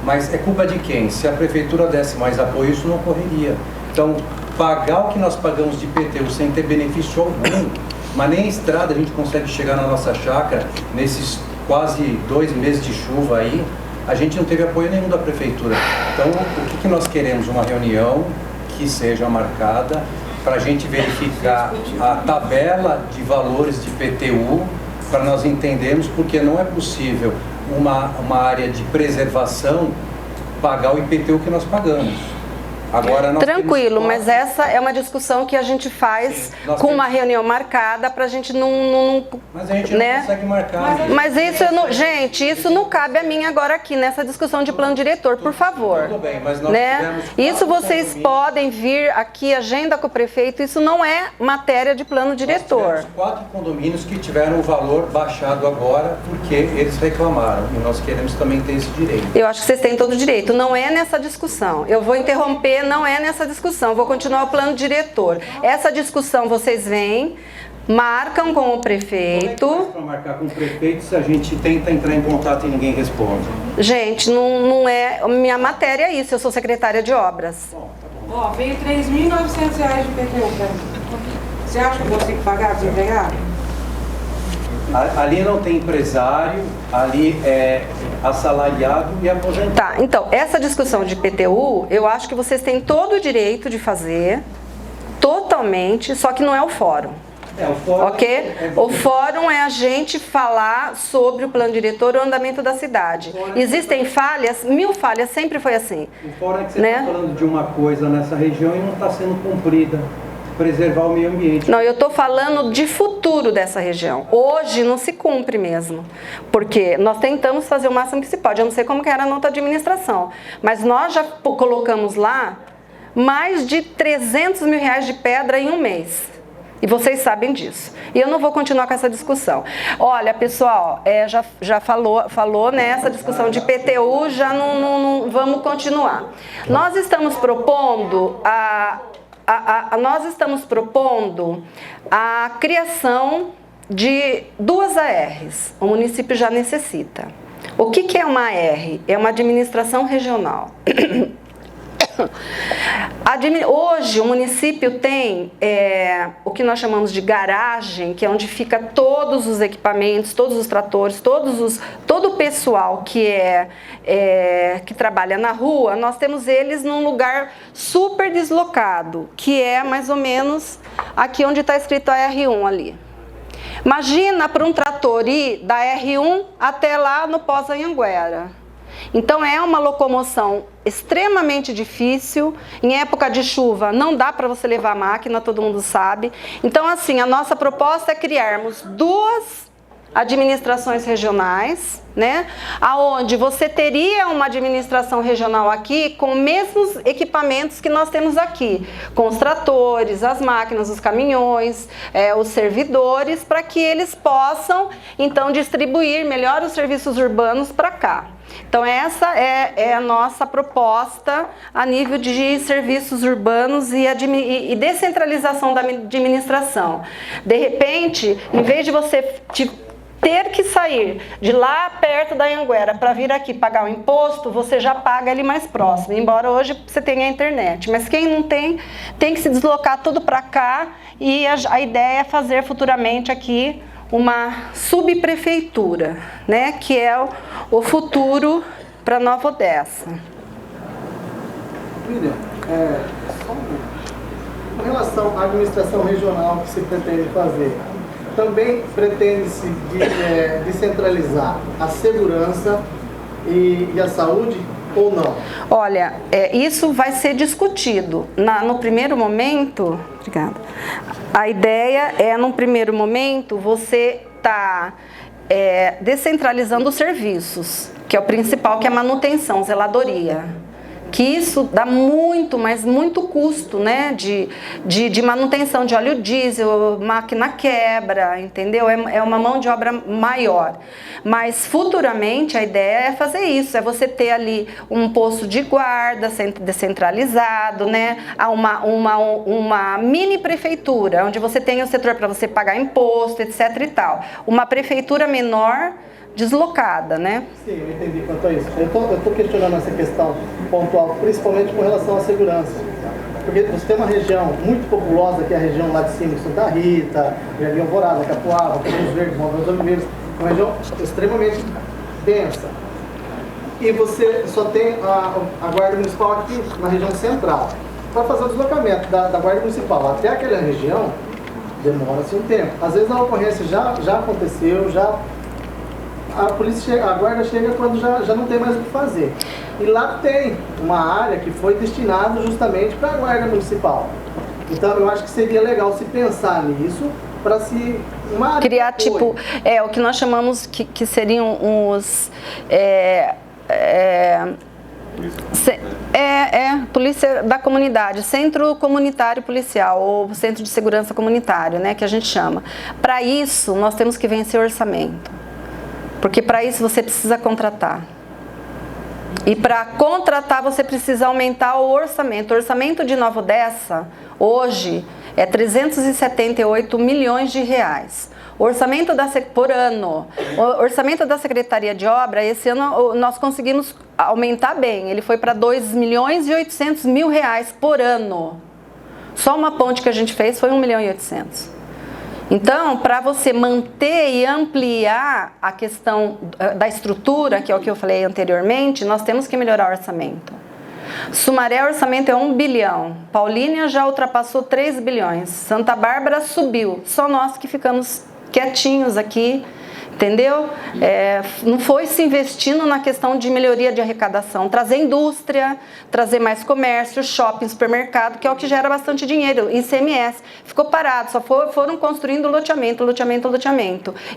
mas é culpa de quem? Se a prefeitura desse mais apoio, isso não ocorreria. Então, pagar o que nós pagamos de IPTU sem ter benefício algum, mas nem a estrada a gente consegue chegar na nossa chácara, nesses quase 2 meses de chuva aí, a gente não teve apoio nenhum da prefeitura. Então, o que nós queremos? Uma reunião que seja marcada para a gente verificar a tabela de valores de IPTU, para nós entendermos, porque não é possível uma área de preservação pagar o IPTU que nós pagamos. Agora, nós tranquilo, mas essa é uma discussão que a gente faz com uma reunião marcada para a gente não mas a gente né? não consegue marcar. Mas isso, gente, isso não cabe a mim agora aqui nessa discussão de plano diretor, por favor. Tudo bem, mas nós né? tivemos Isso 4 vocês condomínios. podem vir aqui, agenda com o prefeito, isso não é matéria de plano diretor. Nós tivemos 4 condomínios que tiveram o valor baixado agora porque eles reclamaram e nós queremos também ter esse direito. Eu acho que vocês têm todo o direito, não é nessa discussão. Eu vou interromper, não é nessa discussão, vou continuar o plano diretor. Essa discussão vocês vêm, marcam com o prefeito. Como é que faz para marcar com o prefeito se a gente tenta entrar em contato e ninguém responde? Gente, não é minha matéria isso, eu sou secretária de obras. Ó, veio R$ 3.900 de IPTU pra mim. Você acha que eu consigo pagar desempregado? Ali não tem empresário, ali é assalariado e aposentado. Tá, então, essa discussão de IPTU, eu acho que vocês têm todo o direito de fazer, totalmente, só que não é o fórum. O fórum Ok? O fórum é a gente falar sobre o plano diretor e o andamento da cidade. Existem falhas, 1000 falhas, sempre foi assim. O fórum é que você né? está falando de uma coisa nessa região e não está sendo cumprida. Preservar o meio ambiente. Não, eu estou falando de futuro dessa região. Hoje não se cumpre mesmo, porque nós tentamos fazer o máximo que se pode. Eu não sei como que era a nota de administração, mas nós já colocamos lá mais de 300 mil reais de pedra em um mês. E vocês sabem disso. E eu não vou continuar com essa discussão. Olha, pessoal, já falou nessa discussão de IPTU, já não vamos continuar. Nós estamos propondo a criação de 2 ARs. O município já necessita. O que é uma AR? É uma administração regional. Hoje o município tem o que nós chamamos de garagem, que é onde fica todos os equipamentos, todos os tratores, todo o pessoal que trabalha na rua. Nós temos eles num lugar super deslocado, que é mais ou menos aqui onde está escrito a R1 ali. Imagina para um trator ir da R1 até lá no Pós-Anhanguera. Então é uma locomoção extremamente difícil. Em época de chuva não dá para você levar a máquina, todo mundo sabe. Então assim, a nossa proposta é criarmos 2 administrações regionais, né? Aonde você teria uma administração regional aqui com os mesmos equipamentos que nós temos aqui, com os tratores, as máquinas, os caminhões, os servidores, para que eles possam então distribuir melhor os serviços urbanos para cá. Então essa é a nossa proposta a nível de serviços urbanos e descentralização da administração. De repente, em vez de você ter que sair de lá perto da Anhanguera para vir aqui pagar o imposto, você já paga ali mais próximo, embora hoje você tenha a internet. Mas quem não tem, tem que se deslocar tudo para cá, e a ideia é fazer futuramente aqui uma subprefeitura, né, que é o futuro para Nova Odessa. William, com relação à administração regional que se pretende fazer, também pretende-se descentralizar a segurança e a saúde ou não? Olha, isso vai ser discutido. No primeiro momento, obrigada. A ideia é, num primeiro momento, você tá descentralizando os serviços, que é o principal, que é a manutenção, zeladoria. que isso dá muito, mas muito custo, né, de manutenção de óleo diesel, máquina quebra, entendeu? É uma mão de obra maior. Mas futuramente a ideia é fazer isso, é você ter ali um posto de guarda descentralizado, né, uma mini prefeitura, onde você tem o setor para você pagar imposto, etc e tal. Uma prefeitura menor, deslocada, né? Sim, eu entendi quanto a isso. Eu tô questionando essa questão pontual, principalmente com relação à segurança. Porque você tem uma região muito populosa, que é a região lá de cima de Santa Rita, Jardim Alvorada, Capoava, Campos Verdes, Monte das Oliveiras, uma região extremamente densa. E você só tem a Guarda Municipal aqui na região central. Para fazer o deslocamento da Guarda Municipal até aquela região, demora-se um tempo. Às vezes a ocorrência já aconteceu, a guarda chega quando já não tem mais o que fazer. E lá tem uma área que foi destinada justamente para a guarda municipal. Então eu acho que seria legal se pensar nisso para se uma área criar tipo o que nós chamamos que seriam os polícia da comunidade, centro comunitário policial ou centro de segurança comunitário, né, que a gente chama. Para isso nós temos que vencer o orçamento. Porque para isso você precisa contratar. E para contratar você precisa aumentar o orçamento. O orçamento de Nova Odessa, hoje, é 378 milhões de reais. O orçamento por ano. O orçamento da Secretaria de Obra, esse ano nós conseguimos aumentar bem. Ele foi para 2 milhões e 800 mil reais por ano. Só uma ponte que a gente fez foi 1 milhão e 800. Então, para você manter e ampliar a questão da estrutura, que é o que eu falei anteriormente, nós temos que melhorar o orçamento. Sumaré, o orçamento é 1 bilhão. Paulínia já ultrapassou 3 bilhões. Santa Bárbara subiu. Só nós que ficamos quietinhos aqui, entendeu? Não foi se investindo na questão de melhoria de arrecadação, trazer indústria, trazer mais comércio, shopping, supermercado, que é o que gera bastante dinheiro, ICMS. Ficou parado, só foram construindo loteamento.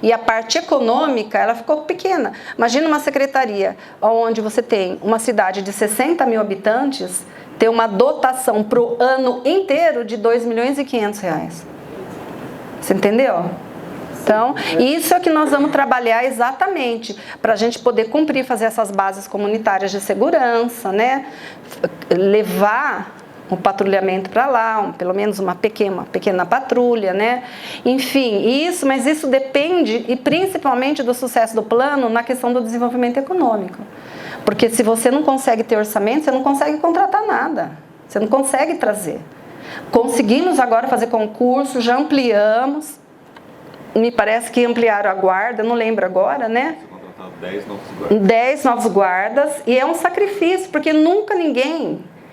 E a parte econômica, ela ficou pequena. Imagina uma secretaria onde você tem uma cidade de 60 mil habitantes, ter uma dotação para o ano inteiro de 2 milhões e 500 reais. Você entendeu? Então, isso é que nós vamos trabalhar exatamente para a gente poder cumprir, fazer essas bases comunitárias de segurança, né? Levar um patrulhamento para lá, pelo menos uma pequena patrulha, né? Enfim, mas isso depende e principalmente do sucesso do plano na questão do desenvolvimento econômico. Porque se você não consegue ter orçamento, você não consegue contratar nada, você não consegue trazer. Conseguimos agora fazer concurso, já ampliamos. Me parece que ampliaram a guarda, não lembro agora, né? 10 novos guardas. E é um sacrifício, porque nunca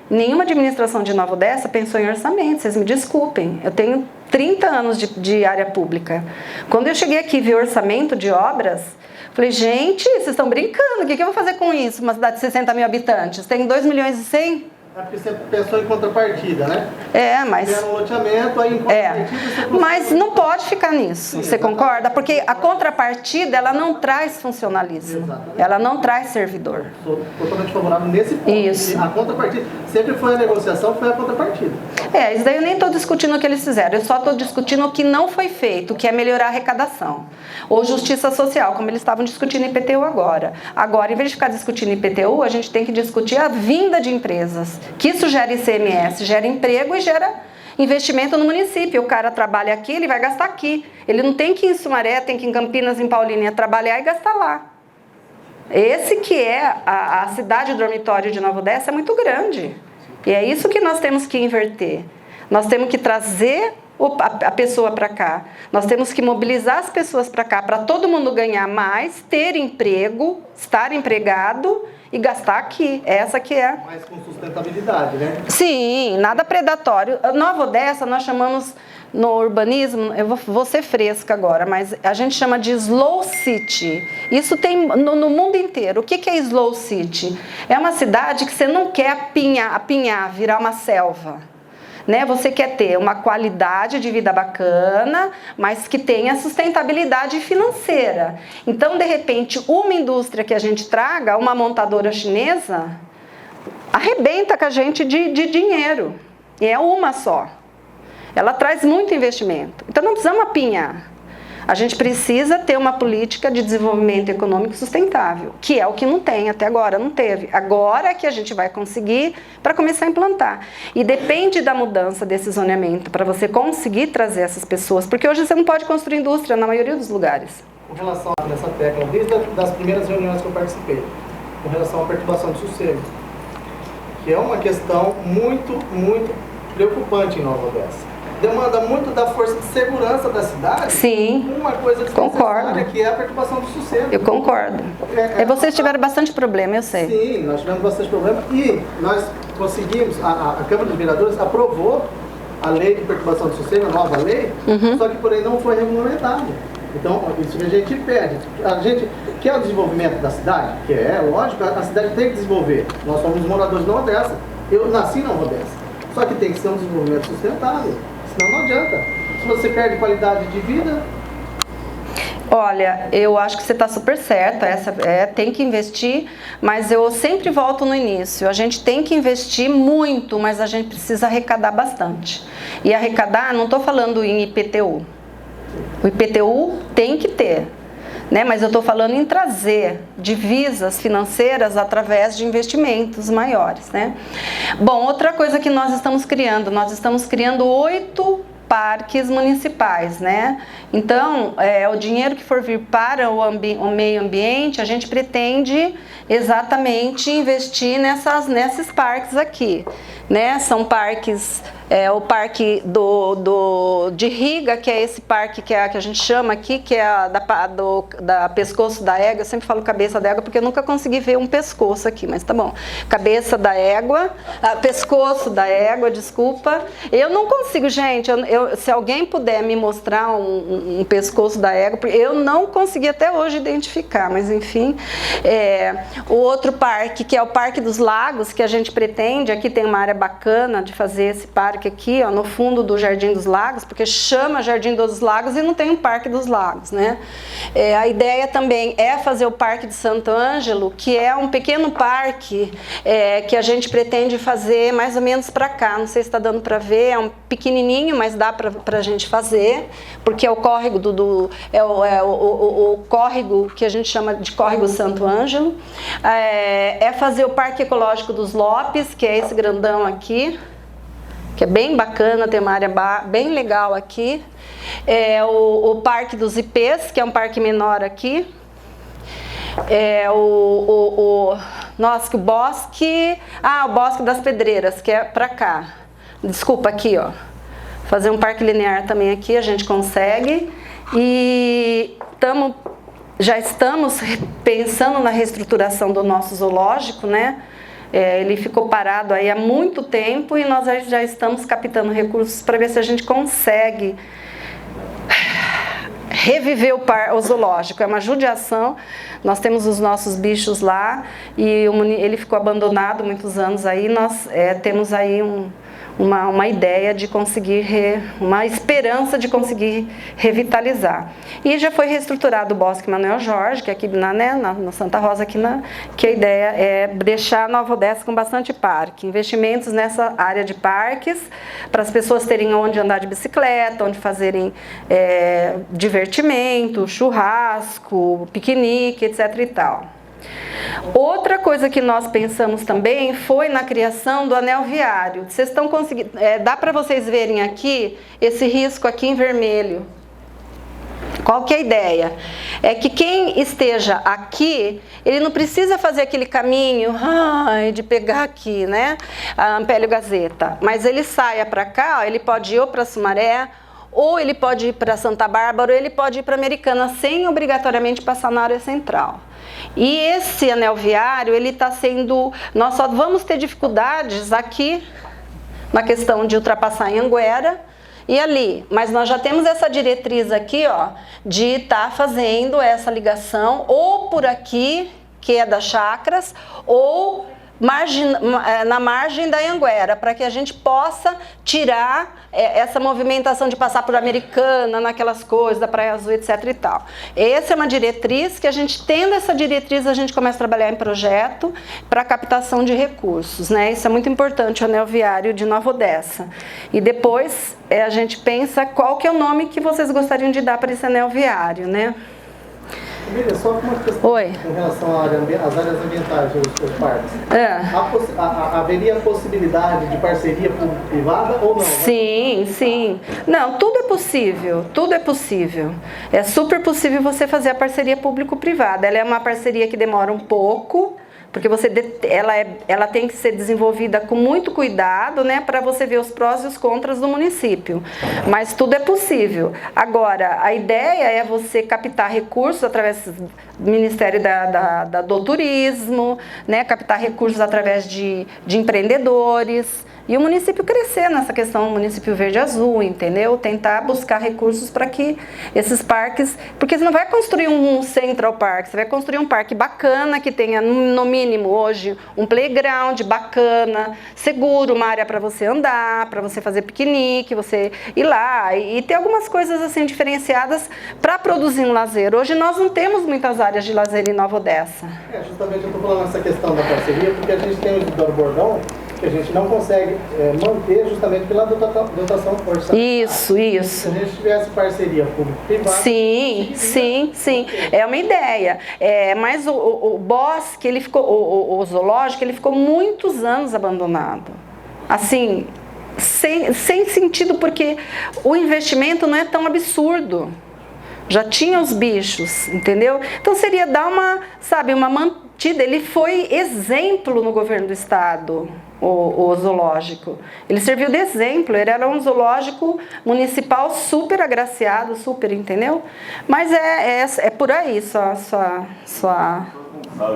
nenhuma administração de Nova Odessa pensou em orçamento, vocês me desculpem. Eu tenho 30 anos de área pública. Quando eu cheguei aqui e vi orçamento de obras, falei, gente, vocês estão brincando, o que eu vou fazer com isso? Uma cidade de 60 mil habitantes, tem 2 milhões e 100? É porque você pensou em contrapartida, né? Mas... Tem um loteamento, aí em contrapartida você... Mas não pode ficar nisso, sim, você concorda? Porque a contrapartida, ela não traz funcionalismo. Exatamente. Ela não traz servidor. Sou totalmente favorável nesse ponto. Isso. A contrapartida, sempre foi a negociação, foi a contrapartida. Isso daí eu nem estou discutindo o que eles fizeram, eu só estou discutindo o que não foi feito, que é melhorar a arrecadação. Ou justiça social, como eles estavam discutindo em IPTU agora. Agora, em vez de ficar discutindo IPTU, a gente tem que discutir a vinda de empresas. Que isso gera ICMS, gera emprego e gera investimento no município. O cara trabalha aqui, ele vai gastar aqui. Ele não tem que ir em Sumaré, tem que ir em Campinas, em Paulínia, trabalhar e gastar lá. Esse que é a cidade dormitório de Nova Odessa é muito grande. E é isso que nós temos que inverter. Nós temos que trazer a pessoa para cá. Nós temos que mobilizar as pessoas para cá, para todo mundo ganhar mais, ter emprego, estar empregado e gastar aqui. Essa que é. Mas com sustentabilidade, né? Sim, nada predatório. Nova Odessa nós chamamos no urbanismo, eu vou ser fresca agora, mas a gente chama de slow city. Isso tem no mundo inteiro. O que é slow city? É uma cidade que você não quer apinhar, virar uma selva. Né? Você quer ter uma qualidade de vida bacana, mas que tenha sustentabilidade financeira. Então, de repente, uma indústria que a gente traga, uma montadora chinesa, arrebenta com a gente de dinheiro. E é uma só. Ela traz muito investimento. Então não precisamos apinhar. A gente precisa ter uma política de desenvolvimento econômico sustentável, que é o que não tem, até agora não teve. Agora é que a gente vai conseguir para começar a implantar. E depende da mudança desse zoneamento, para você conseguir trazer essas pessoas, porque hoje você não pode construir indústria na maioria dos lugares. Com relação a essa tecla, desde as primeiras reuniões que eu participei, com relação à perturbação de sossego, que é uma questão muito preocupante em Nova Odessa. Demanda muito da força de segurança da cidade. Sim, uma coisa desnecessária, que é a perturbação do sossego. Eu concordo. Vocês tiveram bastante problema, eu sei. Sim, nós tivemos bastante problema e nós conseguimos, a Câmara dos Vereadores aprovou a lei de perturbação do sossego, a nova lei, só que por aí não foi regulamentado. Então, isso que a gente pede. A gente quer o desenvolvimento da cidade, que é lógico, a cidade tem que desenvolver. Nós somos moradores de Nova Odessa. Eu nasci na Nova Odessa. Só que tem que ser um desenvolvimento sustentável. Senão não adianta. Se você perde qualidade de vida... Olha, eu acho que você está super certa, tem que investir, mas eu sempre volto no início. A gente tem que investir muito, mas a gente precisa arrecadar bastante. E arrecadar, não estou falando em IPTU. O IPTU tem que ter, né? Mas eu estou falando em trazer divisas financeiras através de investimentos maiores, né? Bom, outra coisa que nós estamos criando 8 parques municipais, né? Então, o dinheiro que for vir para o meio ambiente, a gente pretende exatamente investir nesses parques aqui, né? São parques, o parque de Riga, que é esse parque que a gente chama aqui, que é da pescoço da égua. Eu sempre falo cabeça da égua porque eu nunca consegui ver um pescoço aqui, mas tá bom. Cabeça da égua, pescoço da égua, desculpa. Eu não consigo, gente, se alguém puder me mostrar um pescoço da égua, porque eu não consegui até hoje identificar, mas enfim. O outro parque, que é o Parque dos Lagos, que a gente pretende, aqui tem uma área bacana de fazer esse parque aqui, ó, no fundo do Jardim dos Lagos, porque chama Jardim dos Lagos e não tem um Parque dos Lagos, né? A ideia também é fazer o Parque de Santo Ângelo, que é um pequeno parque que a gente pretende fazer mais ou menos para cá, não sei se está dando para ver, é um pequenininho, mas dá para a gente fazer, porque é o córrego o córrego que a gente chama de Córrego Santo Ângelo. É fazer o Parque Ecológico dos Lopes, que é esse grandão aqui, que é bem bacana, tem uma área bem legal aqui. O Parque dos Ipês, que é um parque menor aqui. O Bosque das Pedreiras, que é pra cá. Desculpa, aqui, ó. Fazer um parque linear também aqui, a gente consegue. E já estamos pensando na reestruturação do nosso zoológico, né? Ele ficou parado aí há muito tempo e nós já estamos captando recursos para ver se a gente consegue reviver o zoológico. É uma judiação. Nós temos os nossos bichos lá e ele ficou abandonado muitos anos aí. Nós temos aí uma ideia de conseguir, uma esperança de conseguir revitalizar. E já foi reestruturado o Bosque Manuel Jorge, que é aqui na Santa Rosa, que a ideia é deixar Nova Odessa com bastante parque. Investimentos nessa área de parques, para as pessoas terem onde andar de bicicleta, onde fazerem divertimento, churrasco, piquenique, etc. e tal. Outra coisa que nós pensamos também foi na criação do anel viário. Vocês estão conseguindo, dá para vocês verem aqui esse risco aqui em vermelho. Qual que é a ideia? É que quem esteja aqui, ele não precisa fazer aquele caminho de pegar aqui, né, a Ampélio Gazeta, mas ele saia para cá, ele pode ir ou para Sumaré, ou ele pode ir para Santa Bárbara, ou ele pode ir para Americana, sem obrigatoriamente passar na área central. E esse anel viário, ele está sendo... Nós só vamos ter dificuldades aqui, na questão de ultrapassar em Anguera e ali. Mas nós já temos essa diretriz aqui, ó, de estar fazendo essa ligação, ou por aqui, que é das chacras, ou na margem da Anhanguera, para que a gente possa tirar essa movimentação de passar por Americana, naquelas coisas da Praia Azul, etc e tal. Essa é uma diretriz que a gente, tendo essa diretriz, a gente começa a trabalhar em projeto para captação de recursos, né? Isso é muito importante, o anel viário de Nova Odessa. E depois a gente pensa qual que é o nome que vocês gostariam de dar para esse anel viário, né? Só uma questão. Oi. Com relação às áreas ambientais dos parques. Haveria possibilidade de parceria público-privada ou não? Sim, sim. Não, tudo é possível, tudo é possível. É super possível você fazer a parceria público-privada. Ela é uma parceria que demora um pouco, porque ela tem que ser desenvolvida com muito cuidado, né, para você ver os prós e os contras do município. Mas tudo é possível. Agora, a ideia é você captar recursos através do Ministério do Turismo, né, captar recursos através de empreendedores. E o município crescer nessa questão, o município verde-azul, entendeu? Tentar buscar recursos para que esses parques... Porque você não vai construir um Central Park, você vai construir um parque bacana, que tenha, no mínimo, hoje, um playground bacana, seguro, uma área para você andar, para você fazer piquenique, você ir lá e ter algumas coisas assim diferenciadas para produzir um lazer. Hoje nós não temos muitas áreas de lazer em Nova Odessa. Justamente eu estou falando essa questão da parceria, porque a gente tem o Isidoro Bordão, que a gente não consegue manter justamente pela dotação orçamentária. Isso. Se a gente tivesse parceria público-privada... Sim. É uma ideia. Mas o bosque, ele ficou, o zoológico, ele ficou muitos anos abandonado. Assim, sem sentido, porque o investimento não é tão absurdo. Já tinha os bichos, entendeu? Então seria dar uma mantida. Ele foi exemplo no governo do estado, o zoológico. Ele serviu de exemplo, ele era um zoológico municipal super agraciado, super, entendeu? Mas é por aí só. Sabe, mas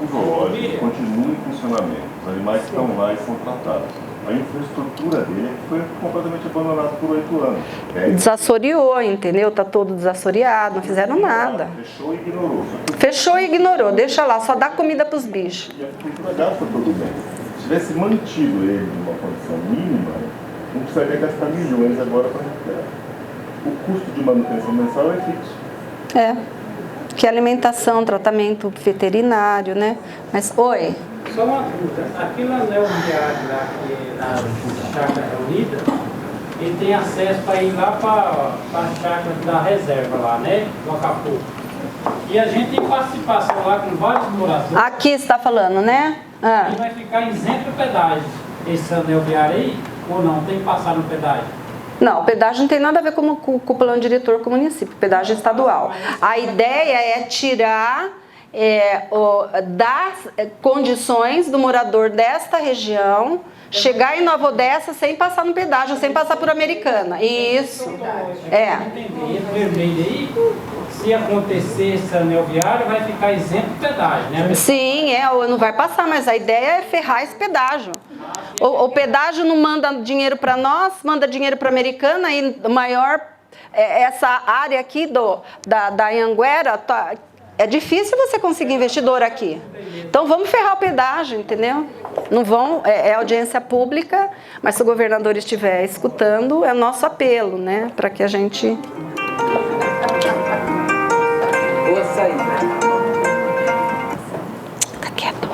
o zoológico continua em funcionamento. Os animais estão lá e são tratados. A infraestrutura dele foi completamente abandonada por 8 anos. Desassoreou, entendeu? Tá todo desassoreado, não fizeram nada. Fechou e ignorou. Deixa lá, só dá comida para os bichos. E a cultura gasta todo bem. Se tivesse mantido ele numa condição mínima, não precisaria gastar milhões agora para recuperar. O custo de manutenção mensal é fixo. Que alimentação, tratamento veterinário, né? Mas, oi. Só uma dúvida, aquele anel viário lá que é na Chácara Reunida, ele tem acesso para ir lá para a chácara da reserva lá, né? Do Acapulco. E a gente tem participação lá com vários moradores. Aqui você está falando, né? E vai ficar isento do pedágio esse anel viário aí, ou não? Tem que passar no pedágio? Não, o pedágio não tem nada a ver com o plano diretor com o município, o pedágio é estadual. A ideia é tirar... dar condições do morador desta região chegar em Nova Odessa sem passar no pedágio, sem passar por Americana. Isso. Se acontecer esse anel viário, vai ficar isento do pedágio, né? Sim, não vai passar, mas a ideia é ferrar esse pedágio. O pedágio não manda dinheiro para nós, manda dinheiro para Americana e maior essa área aqui da Anhanguera é difícil você conseguir investidor aqui. Então vamos ferrar o pedágio, entendeu? Não vão, é audiência pública, mas se o governador estiver escutando, é nosso apelo, né? Para que a gente... Boa saída. Tá quieto.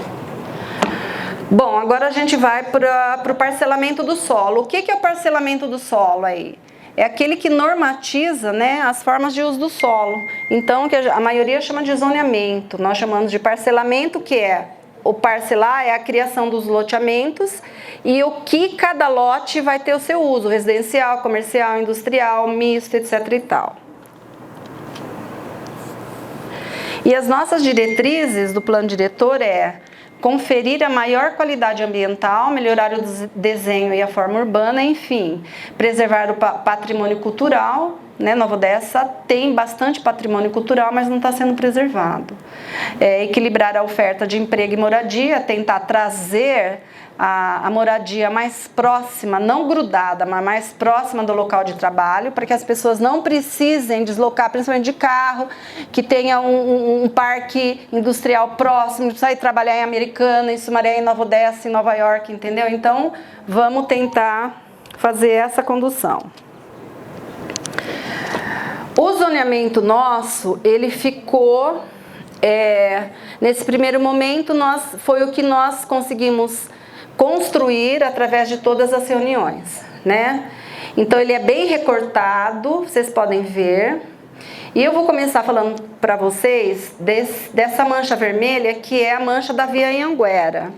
Bom, agora a gente vai para o parcelamento do solo. O que é o parcelamento do solo aí? É aquele que normatiza, né, as formas de uso do solo. Então, que a maioria chama de zoneamento. Nós chamamos de parcelamento, que é o parcelar é a criação dos loteamentos e o que cada lote vai ter o seu uso, residencial, comercial, industrial, misto, etc. e tal. E as nossas diretrizes do plano diretor conferir a maior qualidade ambiental, melhorar o desenho e a forma urbana, enfim, preservar o patrimônio cultural, né? Nova Odessa tem bastante patrimônio cultural, mas não está sendo preservado. Equilibrar a oferta de emprego e moradia, tentar trazer a moradia mais próxima, não grudada, mas mais próxima do local de trabalho, para que as pessoas não precisem deslocar, principalmente de carro, que tenha um parque industrial próximo, precisar ir trabalhar em Americana, em Sumaré, em Nova Odessa, em Nova York, entendeu? Então, vamos tentar fazer essa condução. O zoneamento nosso, ele ficou, nesse primeiro momento, foi o que nós conseguimos construir através de todas as reuniões, né? Então, ele é bem recortado, vocês podem ver. E eu vou começar falando para vocês dessa mancha vermelha, que é a mancha da Via Anhanguera.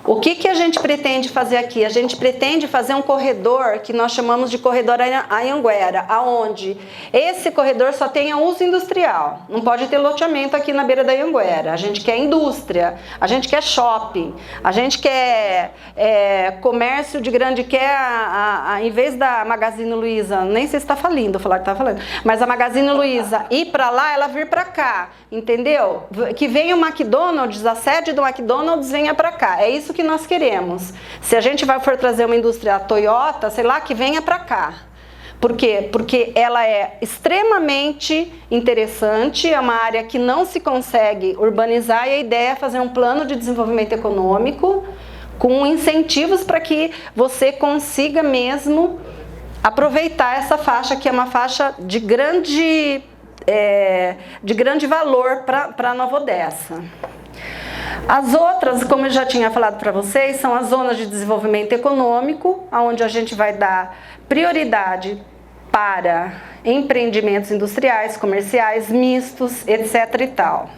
O que a gente pretende fazer aqui? A gente pretende fazer um corredor que nós chamamos de corredor Anhanguera, aonde esse corredor só tenha uso industrial. Não pode ter loteamento aqui na beira da Anhanguera. A gente quer indústria, a gente quer shopping, a gente quer comércio de grande, em vez da Magazine Luiza, nem sei se está falindo, falar que está falando, mas a Magazine Luiza ir para lá, ela vir para cá, entendeu? Que venha o McDonald's, a sede do McDonald's venha para cá. É isso que nós queremos. Se a gente for trazer uma indústria Toyota, sei lá, que venha para cá. Por quê? Porque ela é extremamente interessante, é uma área que não se consegue urbanizar e a ideia é fazer um plano de desenvolvimento econômico com incentivos para que você consiga mesmo aproveitar essa faixa, que é uma faixa de grande valor para Nova Odessa. As outras, como eu já tinha falado para vocês, são as zonas de desenvolvimento econômico, onde a gente vai dar prioridade para empreendimentos industriais, comerciais, mistos, etc. e tal.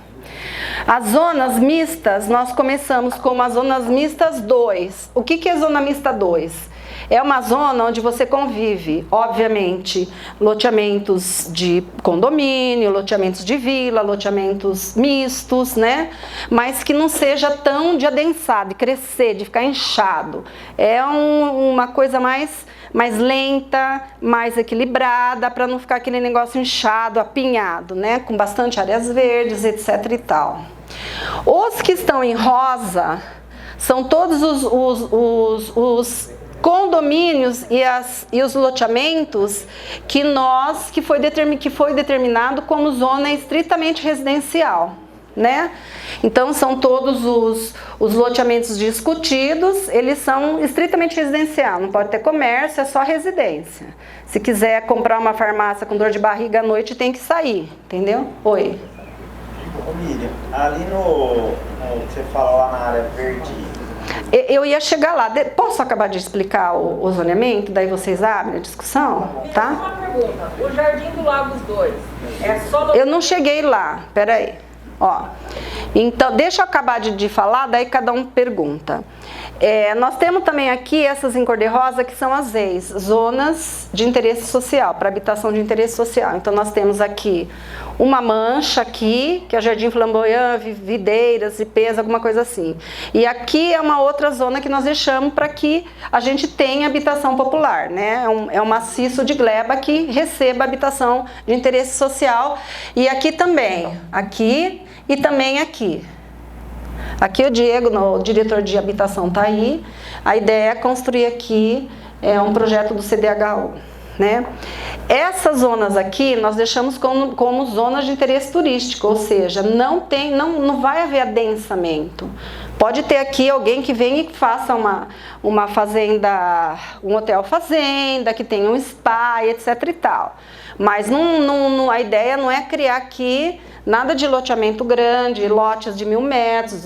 As zonas mistas, nós começamos com as zonas mistas 2. O que é zona mista 2? É uma zona onde você convive, obviamente, loteamentos de condomínio, loteamentos de vila, loteamentos mistos, né? Mas que não seja tão de adensar, de crescer, de ficar inchado. É uma coisa mais lenta, mais equilibrada, para não ficar aquele negócio inchado, apinhado, né? Com bastante áreas verdes, etc. e tal. Os que estão em rosa são todos os condomínios e os loteamentos que foi determinado como zona estritamente residencial, né? Então são todos os loteamentos discutidos, eles são estritamente residencial, não pode ter comércio, é só residência. Se quiser comprar uma farmácia com dor de barriga à noite, tem que sair, entendeu? Oi. Ô Miriam, ali no você fala lá na área verde. Eu ia chegar lá. Posso acabar de explicar o zoneamento? Daí vocês abrem a discussão, tá? Uma pergunta. O Jardim do Lagos 2 é só... Eu não cheguei lá. Peraí. Ó. Então, deixa eu acabar de falar, daí cada um pergunta. Nós temos também aqui essas em cor-de-rosa, que são as ZEIs, zonas de interesse social, para habitação de interesse social. Então, nós temos aqui uma mancha aqui, que é Jardim Flamboyant, Videiras, Ipês, alguma coisa assim. E aqui é uma outra zona que nós deixamos para que a gente tenha habitação popular, né? É um maciço de gleba que receba habitação de interesse social. E aqui também, aqui e também aqui. Aqui o Diego, o diretor de habitação, está aí. A ideia é construir aqui um projeto do CDHU, né? Essas zonas aqui nós deixamos como zonas de interesse turístico, ou seja, não vai haver adensamento. Pode ter aqui alguém que venha e faça uma fazenda, um hotel fazenda, que tenha um spa, etc e tal. Mas a ideia não é criar aqui nada de loteamento grande, lotes de 1.000 metros,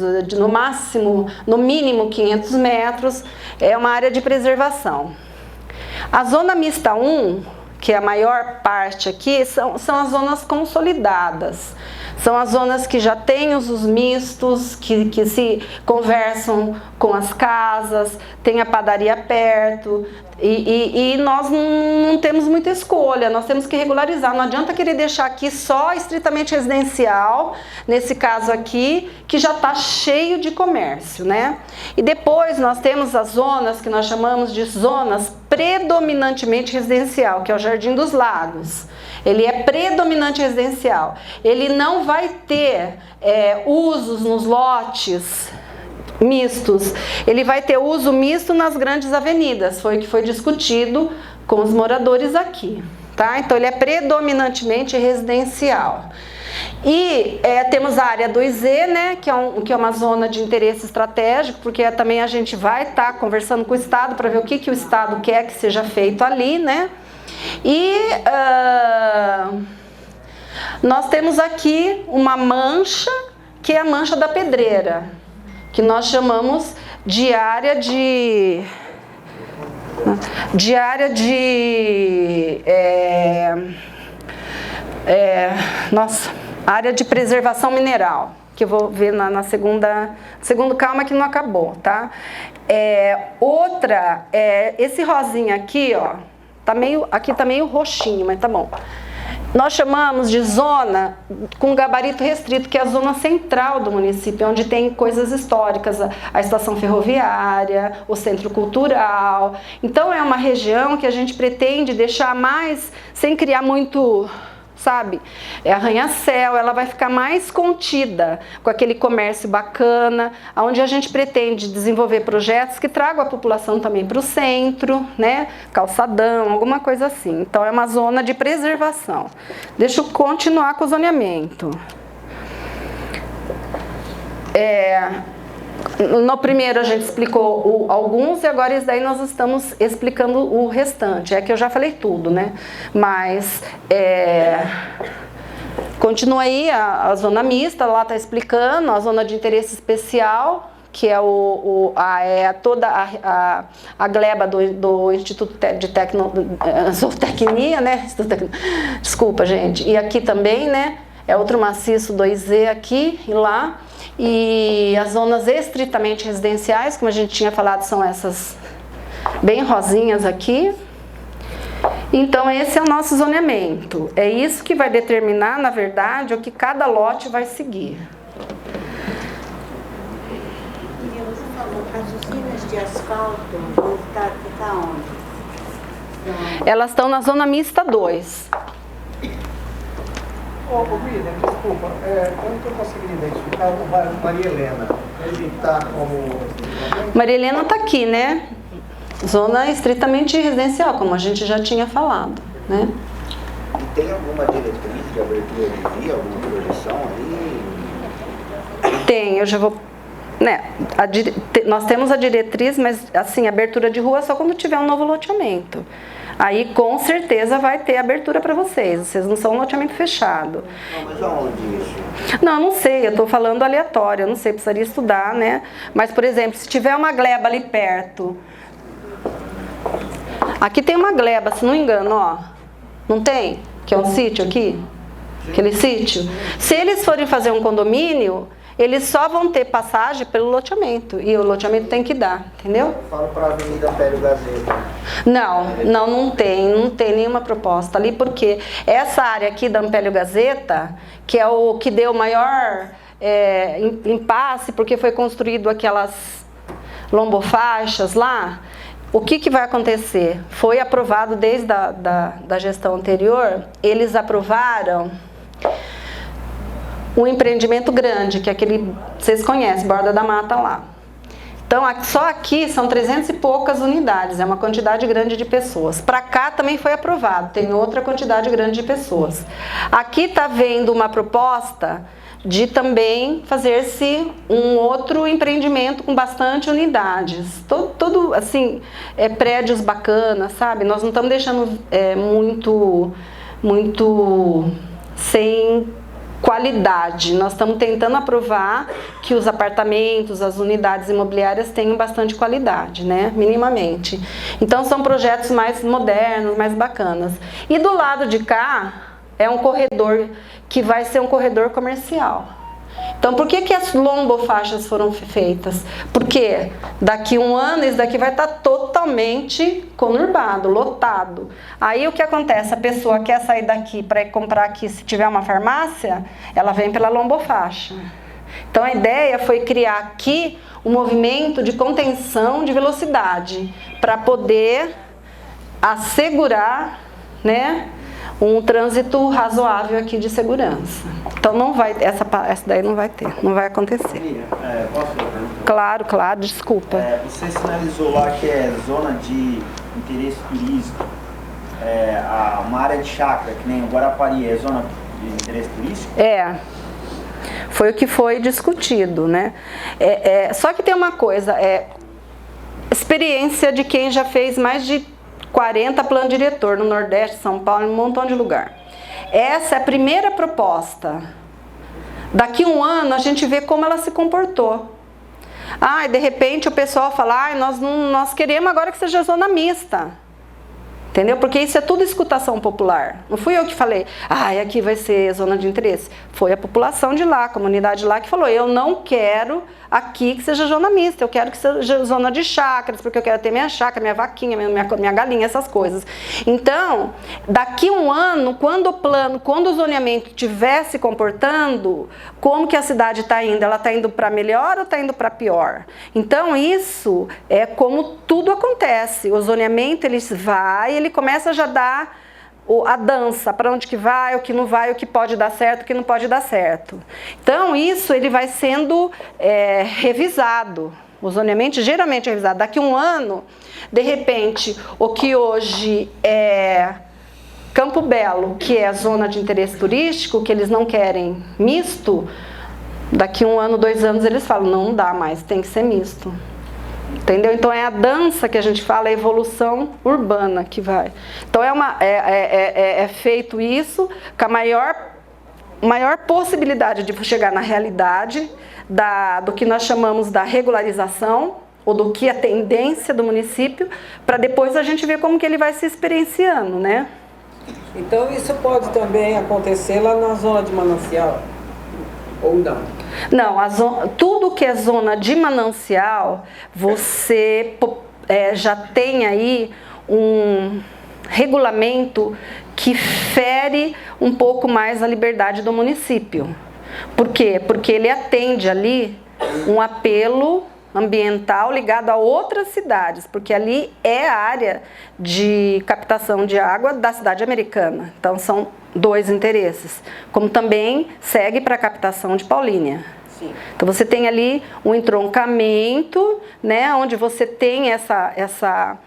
no mínimo 500 metros, é uma área de preservação. A zona mista 1, que é a maior parte aqui, são as zonas consolidadas. São as zonas que já têm usos mistos, que se conversam com as casas, tem a padaria perto, e nós não temos muita escolha, nós temos que regularizar. Não adianta querer deixar aqui só estritamente residencial, nesse caso aqui, que já está cheio de comércio, né? E depois nós temos as zonas que nós chamamos de zonas predominantemente residencial, que é o Jardim dos Lagos. Ele é predominante residencial. Ele não vai ter usos nos lotes mistos. Ele vai ter uso misto nas grandes avenidas, foi o que foi discutido com os moradores aqui, tá? Então ele é predominantemente residencial. E temos a área 2E, né, que é uma zona de interesse estratégico, porque também a gente vai estar conversando com o Estado para ver o que o Estado quer que seja feito ali, né? E nós temos aqui uma mancha, que é a mancha da pedreira, que nós chamamos de área de área de preservação mineral, que eu vou ver na segundo calma que não acabou, tá? Outra, esse rosinha aqui, ó, aqui tá meio roxinho, mas tá bom. Nós chamamos de zona com gabarito restrito, que é a zona central do município, onde tem coisas históricas, a estação ferroviária, o centro cultural. Então é uma região que a gente pretende deixar mais, sem criar muito, sabe, arranha-céu, ela vai ficar mais contida, com aquele comércio bacana, onde a gente pretende desenvolver projetos que tragam a população também para o centro, né, calçadão, alguma coisa assim. Então é uma zona de preservação. Deixa eu continuar com o zoneamento. No primeiro a gente explicou alguns e agora esse daí nós estamos explicando o restante. É que eu já falei tudo, né? Mas continua aí a zona mista, lá está explicando, a zona de interesse especial, que é toda a gleba do Instituto de Zootecnia, né? Desculpa, gente. E aqui também, né? É outro maciço 2E aqui e lá. E as zonas estritamente residenciais, como a gente tinha falado, são essas bem rosinhas aqui. Então esse é o nosso zoneamento. É isso que vai determinar, na verdade, o que cada lote vai seguir. Você falou, as usinas de asfalto vão ficar onde? Elas estão na zona mista 2. Miriam, desculpa, como que eu consegui identificar o bairro Maria Helena? Ele está como... Maria Helena está aqui, né? Zona estritamente residencial, como a gente já tinha falado, né? E tem alguma diretriz de abertura de via, alguma projeção aí? Tem, eu já vou... Né, nós temos a diretriz, mas assim, abertura de rua só quando tiver um novo loteamento. Aí com certeza vai ter abertura para vocês não são um loteamento fechado. Não, mas aonde isso? Não, eu não sei, eu estou falando aleatório, eu não sei, precisaria estudar, né? Mas, por exemplo, se tiver uma gleba ali perto... Aqui tem uma gleba, se não me engano, ó. Não tem? Que é um sítio aqui? Aquele sítio? Se eles forem fazer um condomínio... Eles só vão ter passagem pelo loteamento. E o loteamento tem que dar, entendeu? Eu falo para a Avenida Pélio Gazeta. Não tem nenhuma proposta ali, porque essa área aqui da Ampélio Gazeta, que é o que deu maior impasse, porque foi construído aquelas lombofaixas lá, o que vai acontecer? Foi aprovado desde da gestão anterior, eles aprovaram um empreendimento grande, que é aquele, vocês conhecem, Borda da Mata lá. Então, só aqui são 300 e poucas unidades, é uma quantidade grande de pessoas. Para cá também foi aprovado, tem outra quantidade grande de pessoas. Aqui está vendo uma proposta de também fazer-se um outro empreendimento com bastante unidades. Todo assim, prédios bacanas, sabe? Nós não estamos deixando muito sem qualidade. Nós estamos tentando aprovar que os apartamentos, as unidades imobiliárias tenham bastante qualidade, né? Minimamente. Então são projetos mais modernos, mais bacanas. E do lado de cá é um corredor que vai ser um corredor comercial. Então por que as lombofaixas foram feitas? Porque daqui um ano isso daqui vai estar totalmente conurbado, lotado. Aí o que acontece? A pessoa quer sair daqui para ir comprar aqui, se tiver uma farmácia, ela vem pela lombofaixa. Então a ideia foi criar aqui um movimento de contenção de velocidade para poder assegurar, né, um trânsito razoável aqui de segurança. Então não vai, essa daí não vai ter, não vai acontecer. Posso fazer uma pergunta? Claro, claro, desculpa. Você sinalizou lá que é zona de interesse turístico, uma área de chácara, que nem o Guarapari, é zona de interesse turístico? Foi o que foi discutido, né? Só que tem uma coisa, experiência de quem já fez mais de 40 plano diretor no Nordeste, São Paulo, em um montão de lugar. Essa é a primeira proposta. Daqui um ano a gente vê como ela se comportou. De repente o pessoal fala, nós queremos agora que seja zona mista. Entendeu? Porque isso é tudo escutação popular. Não fui eu que falei, aqui vai ser zona de interesse. Foi a população de lá, a comunidade lá que falou, eu não quero aqui que seja zona mista, eu quero que seja zona de chácaras, porque eu quero ter minha chácara, minha vaquinha, minha galinha, essas coisas. Então, daqui um ano, quando o zoneamento estiver se comportando, como que a cidade está indo? Ela está indo para melhor ou está indo para pior? Então, isso é como tudo acontece. O zoneamento, ele começa a já dar a dança, para onde que vai, o que não vai, o que pode dar certo, o que não pode dar certo. Então, isso ele vai sendo revisado. O zoneamento geralmente é revisado. Daqui um ano, de repente, o que hoje é Campo Belo, que é a zona de interesse turístico, que eles não querem misto, daqui um ano, 2 anos, eles falam, não dá mais, tem que ser misto. Entendeu? Então é a dança que a gente fala, a evolução urbana que vai. Então é feito isso com a maior possibilidade de chegar na realidade do que nós chamamos da regularização, ou do que a tendência do município, para depois a gente ver como que ele vai se experienciando, né? Então isso pode também acontecer lá na zona de manancial? Ou não? Não, tudo que é zona de manancial, você já tem aí um regulamento que fere um pouco mais a liberdade do município. Por quê? Porque ele atende ali um apelo ambiental ligado a outras cidades, porque ali é a área de captação de água da cidade americana. Então são 2 interesses, como também segue para a captação de Paulínia. Sim. Então você tem ali um entroncamento, né, onde você tem essa,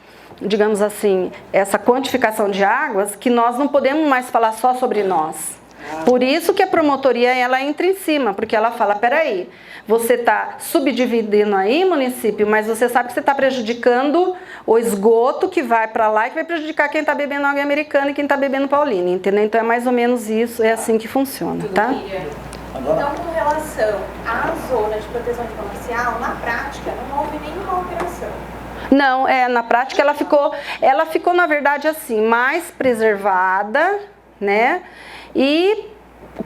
digamos assim, essa quantificação de águas que nós não podemos mais falar só sobre nós. Por isso que a promotoria ela entra em cima, porque ela fala, peraí, você está subdividindo aí, município, mas você sabe que você está prejudicando o esgoto que vai para lá e que vai prejudicar quem está bebendo água americana e quem está bebendo Paulínia, entendeu? Então é mais ou menos isso, é assim que funciona, tá? Então, com relação à zona de proteção de manancial, na prática não houve nenhuma alteração. Não, na prática ela ficou na verdade assim, mais preservada, né? E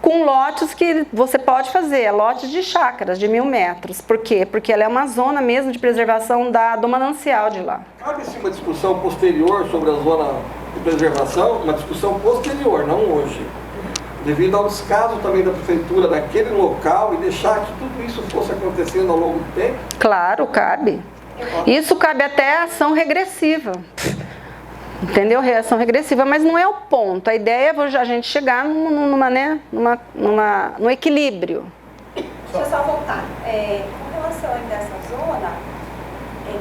com lotes que você pode fazer, lotes de chácaras de 1000 metros. Por quê? Porque ela é uma zona mesmo de preservação do manancial de lá. Cabe-se uma discussão posterior sobre a zona de preservação, uma discussão posterior, não hoje. Devido ao descaso também da prefeitura daquele local e deixar que tudo isso fosse acontecendo ao longo do tempo? Claro, cabe. Isso cabe até a ação regressiva. Entendeu? Reação regressiva, mas não é o ponto. A ideia é a gente chegar no equilíbrio. Deixa eu só voltar. Com relação ainda a essa zona,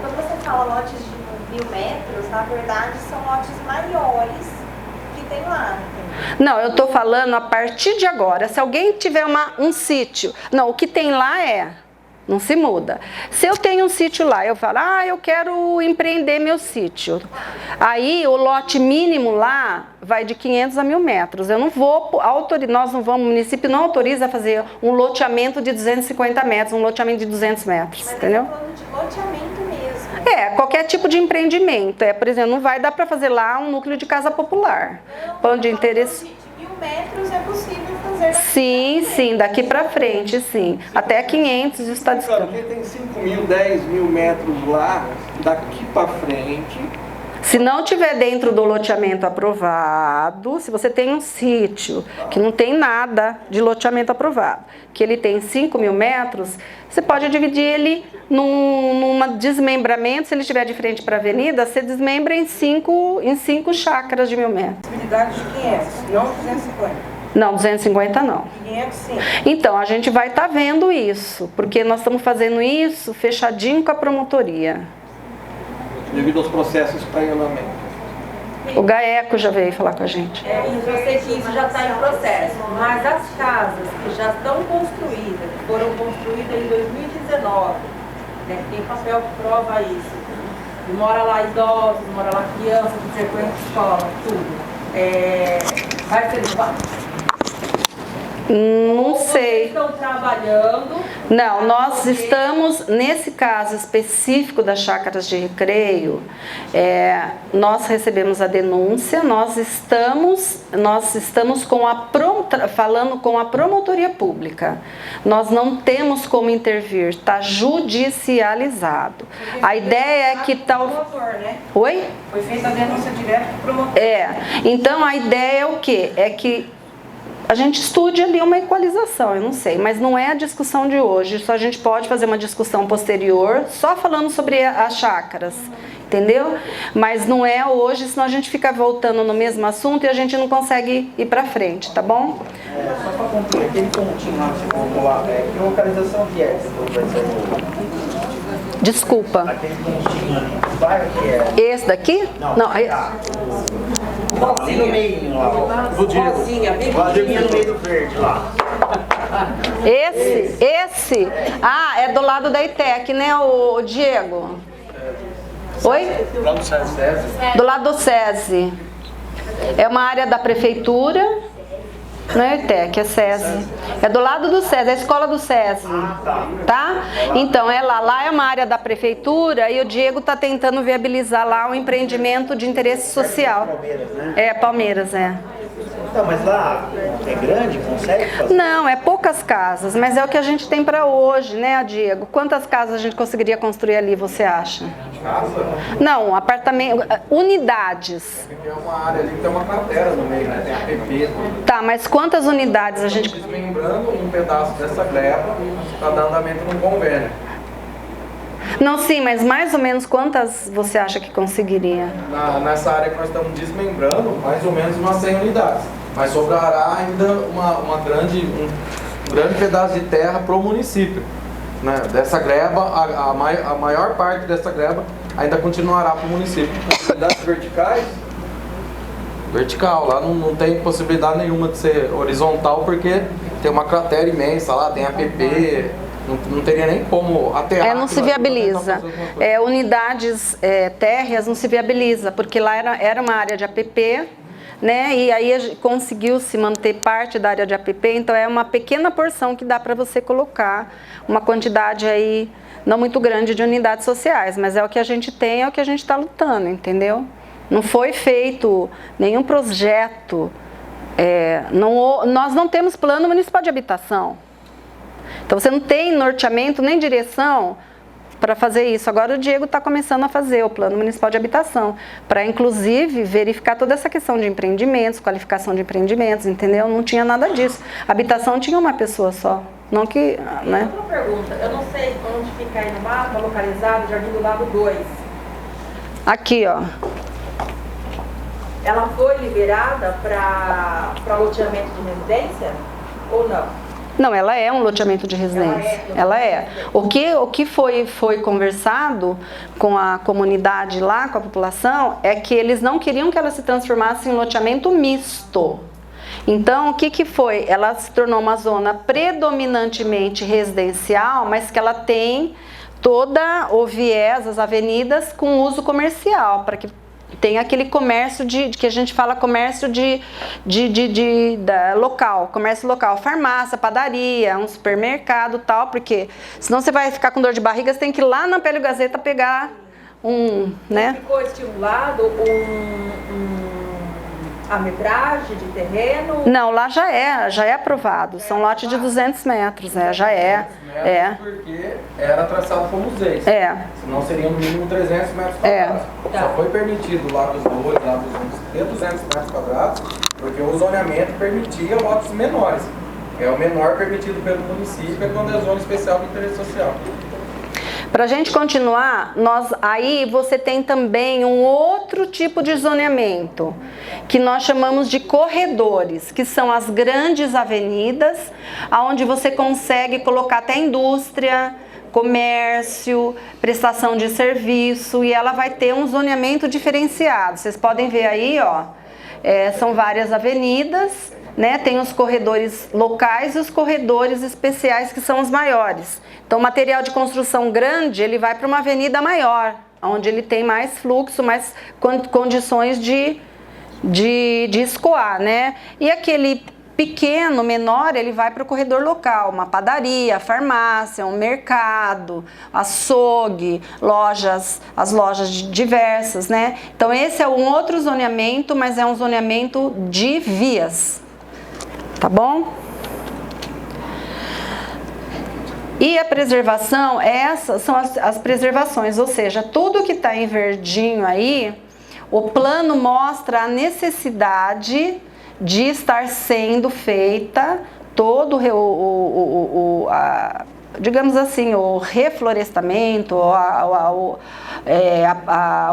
quando você fala lotes de 1000 metros, na verdade são lotes maiores que tem lá. Não, eu estou falando a partir de agora. Se alguém tiver um sítio, não, o que tem lá não se muda. Se eu tenho um sítio lá, eu falo, eu quero empreender meu sítio. Aí o lote mínimo lá vai de 500 a 1000 metros. Eu não vou o município não autoriza a fazer um loteamento de 250 metros, um loteamento de 200 metros, mas entendeu? Mas falando de loteamento mesmo. Qualquer tipo de empreendimento. Por exemplo, não vai dar para fazer lá um núcleo de casa popular. Plano de interesse. De 1000 metros é possível fazer. Sim, daqui para frente, sim. Até 500 está disponível. Quem tem 5.000, 10.000 metros lá, daqui para frente, Se não tiver dentro do loteamento aprovado, se você tem um sítio que não tem nada de loteamento aprovado, que ele tem 5.000 metros, você pode dividir ele num desmembramento. Se ele estiver de frente para a avenida, você desmembra em cinco chácaras de 1.000 metros. Possibilidade de 500, não 250. Não, 250 não. 500 sim. Então, a gente vai estar vendo isso, porque nós estamos fazendo isso fechadinho com a promotoria. Devido aos processos que estão em andamento. O GAECO já veio falar com a gente. E eu sei que isso já está em processo, mas as casas que já estão construídas, que foram construídas em 2019, né, que tem papel que prova isso, e mora lá idosos, mora lá criança que frequenta escola, tudo, vai ser igual. Não sei. Vocês estão trabalhando? Não, nós estamos, nesse caso específico das chácaras de recreio, nós recebemos a denúncia, nós estamos falando com a promotoria pública. Nós não temos como intervir, está judicializado. A ideia é que tal... Né? Oi? Foi feita a denúncia direta para o promotor. Então a ideia é o quê? É que a gente estude ali uma equalização, eu não sei, mas não é a discussão de hoje. Só a gente pode fazer uma discussão posterior, só falando sobre as chácaras, entendeu? Mas não é hoje, senão a gente fica voltando no mesmo assunto e a gente não consegue ir pra frente, tá bom? Só para concluir, aquele pontinho lá que você colocou lá, que localização que é? Desculpa. Aquele pontinho ali, que bairro que é? Esse daqui? Não, ali no meio lá. Rosinha, bem Rosinha no meio do verde lá. Esse? Ah, é do lado da ITEC, né, o Diego? Oi? Do lado do SESI. Do lado do SESI. É uma área da prefeitura. Não é ITEC, é SESI. É do lado do SESI, é a escola do SESI. Tá? Então, lá é uma área da prefeitura e o Diego está tentando viabilizar lá um empreendimento de interesse social. Palmeiras, Então, mas lá é grande? Consegue fazer? Não, é poucas casas, mas é o que a gente tem para hoje, né, Diego? Quantas casas a gente conseguiria construir ali, você acha? Casa? Não, apartamento, unidades. Tem uma área ali que tem uma cratera no meio, né? Tem a PP. Tá, mas quantas unidades a gente... Desmembrando um pedaço dessa gleba para dar andamento num convênio. Não, sim, mas mais ou menos quantas você acha que conseguiria? Nessa área que nós estamos desmembrando, mais ou menos umas 100 unidades. Mas sobrará ainda um grande pedaço de terra para o município. Né? Dessa gleba, a maior parte dessa gleba ainda continuará para o município. Unidades verticais? Vertical, lá não tem possibilidade nenhuma de ser horizontal, porque tem uma cratera imensa lá, tem APP, não teria nem como aterrar. Não se viabiliza. Unidades térreas não se viabiliza, porque lá era uma área de APP, né? E aí conseguiu se manter parte da área de APP, então é uma pequena porção que dá para você colocar uma quantidade aí não muito grande de unidades sociais, mas é o que a gente tem, é o que a gente está lutando, entendeu? Não foi feito nenhum projeto, nós não temos plano municipal de habitação. Então você não tem norteamento nem direção para fazer isso. Agora o Diego está começando a fazer o plano municipal de habitação, para inclusive verificar toda essa questão de empreendimentos, qualificação de empreendimentos, entendeu? Não tinha nada disso. Habitação tinha uma pessoa só. Não que, né? Outra pergunta, eu não sei onde fica aí no mapa, localizado, Jardim do Lago 2. Aqui, ó. Ela foi liberada para loteamento de residência ou não? Não, ela é um loteamento de residência. Ela é. O que foi conversado com a comunidade lá, com a população, é que eles não queriam que ela se transformasse em loteamento misto. Então, o que foi? Ela se tornou uma zona predominantemente residencial, mas que ela tem toda o viés, as avenidas com uso comercial, para que tem aquele comércio que a gente fala comércio local, comércio local, farmácia, padaria, um supermercado, tal, porque senão você vai ficar com dor de barriga, você tem que ir lá na Pélio Gazeta pegar né? Ficou estimulado a metragem de terreno? Não, lá já é aprovado. São lotes de 200 metros, já é. Porque era traçado como Z. Senão seriam no mínimo 300 metros quadrados. Só foi permitido lá dos dois, lá dos ter 200 metros quadrados, porque o zoneamento permitia lotes menores. O menor permitido pelo município quando é zona especial de interesse social. Para a gente continuar, aí você tem também um outro tipo de zoneamento, que nós chamamos de corredores, que são as grandes avenidas, onde você consegue colocar até indústria, comércio, prestação de serviço, e ela vai ter um zoneamento diferenciado. Vocês podem ver aí, são várias avenidas, né? Tem os corredores locais e os corredores especiais, que são os maiores. Então, o material de construção grande, ele vai para uma avenida maior, onde ele tem mais fluxo, mais condições de escoar, né? E aquele pequeno, menor, ele vai para o corredor local, uma padaria, farmácia, um mercado, açougue, as lojas diversas, né? Então, esse é um outro zoneamento, mas é um zoneamento de vias, tá bom? E a preservação, essas são as preservações, ou seja, tudo que está em verdinho aí, o plano mostra a necessidade de estar sendo feita todo digamos assim, o reflorestamento,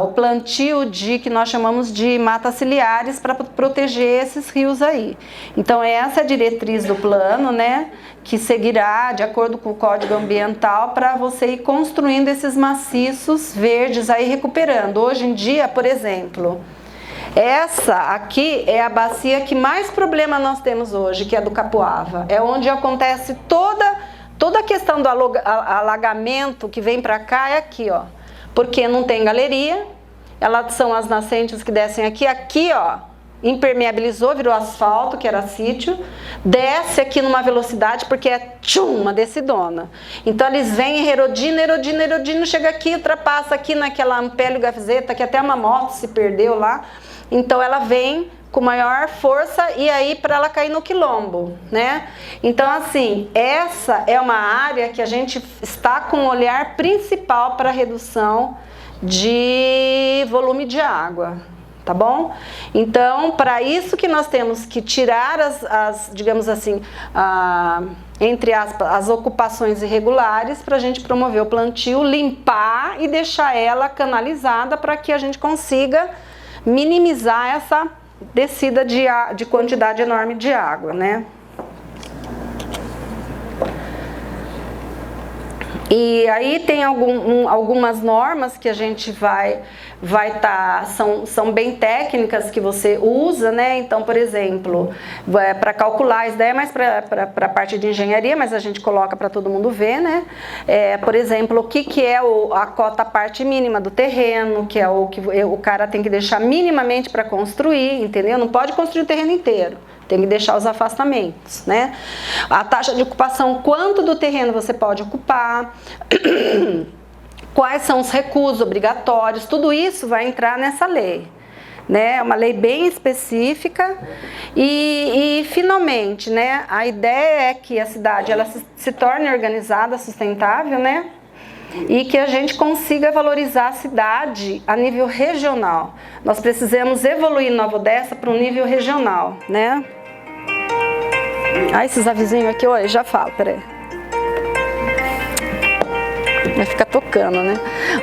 o plantio que nós chamamos de matas ciliares para proteger esses rios aí. Então, essa é a diretriz do plano, né, que seguirá de acordo com o Código Ambiental para você ir construindo esses maciços verdes aí, recuperando. Hoje em dia, por exemplo, essa aqui é a bacia que mais problema nós temos hoje, que é a do Capuava. É onde acontece toda a questão do alagamento que vem para cá, é aqui, porque não tem galeria, elas são as nascentes que descem aqui, impermeabilizou, virou asfalto, que era sítio, desce aqui numa velocidade, porque é uma descidona. Então, eles vêm erodindo, chega aqui, ultrapassa aqui naquela Ampélio Gavzeta, que até uma moto se perdeu lá. Então, ela vem com maior força e aí para ela cair no quilombo, né? Então, assim, essa é uma área que a gente está com um olhar principal para a redução de volume de água, tá bom? Então, para isso que nós temos que tirar digamos assim, entre aspas, as ocupações irregulares, para a gente promover o plantio, limpar e deixar ela canalizada para que a gente consiga minimizar essa descida de quantidade enorme de água, né? E aí tem algumas normas que a gente vai estar, são bem técnicas que você usa, né? Então, por exemplo, para calcular, isso daí é mais para a parte de engenharia, mas a gente coloca para todo mundo ver, né? Por exemplo, o que é a cota parte mínima do terreno, que é o que o cara tem que deixar minimamente para construir, entendeu? Não pode construir o terreno inteiro. Tem que deixar os afastamentos, né? A taxa de ocupação, quanto do terreno você pode ocupar, quais são os recursos obrigatórios, tudo isso vai entrar nessa lei, né? É uma lei bem específica e finalmente, né? A ideia é que a cidade ela se torne organizada, sustentável, né? E que a gente consiga valorizar a cidade a nível regional. Nós precisamos evoluir Nova Odessa para um nível regional, né? Esses avisinhos aqui, oi, já falo, peraí. Vai ficar tocando, né?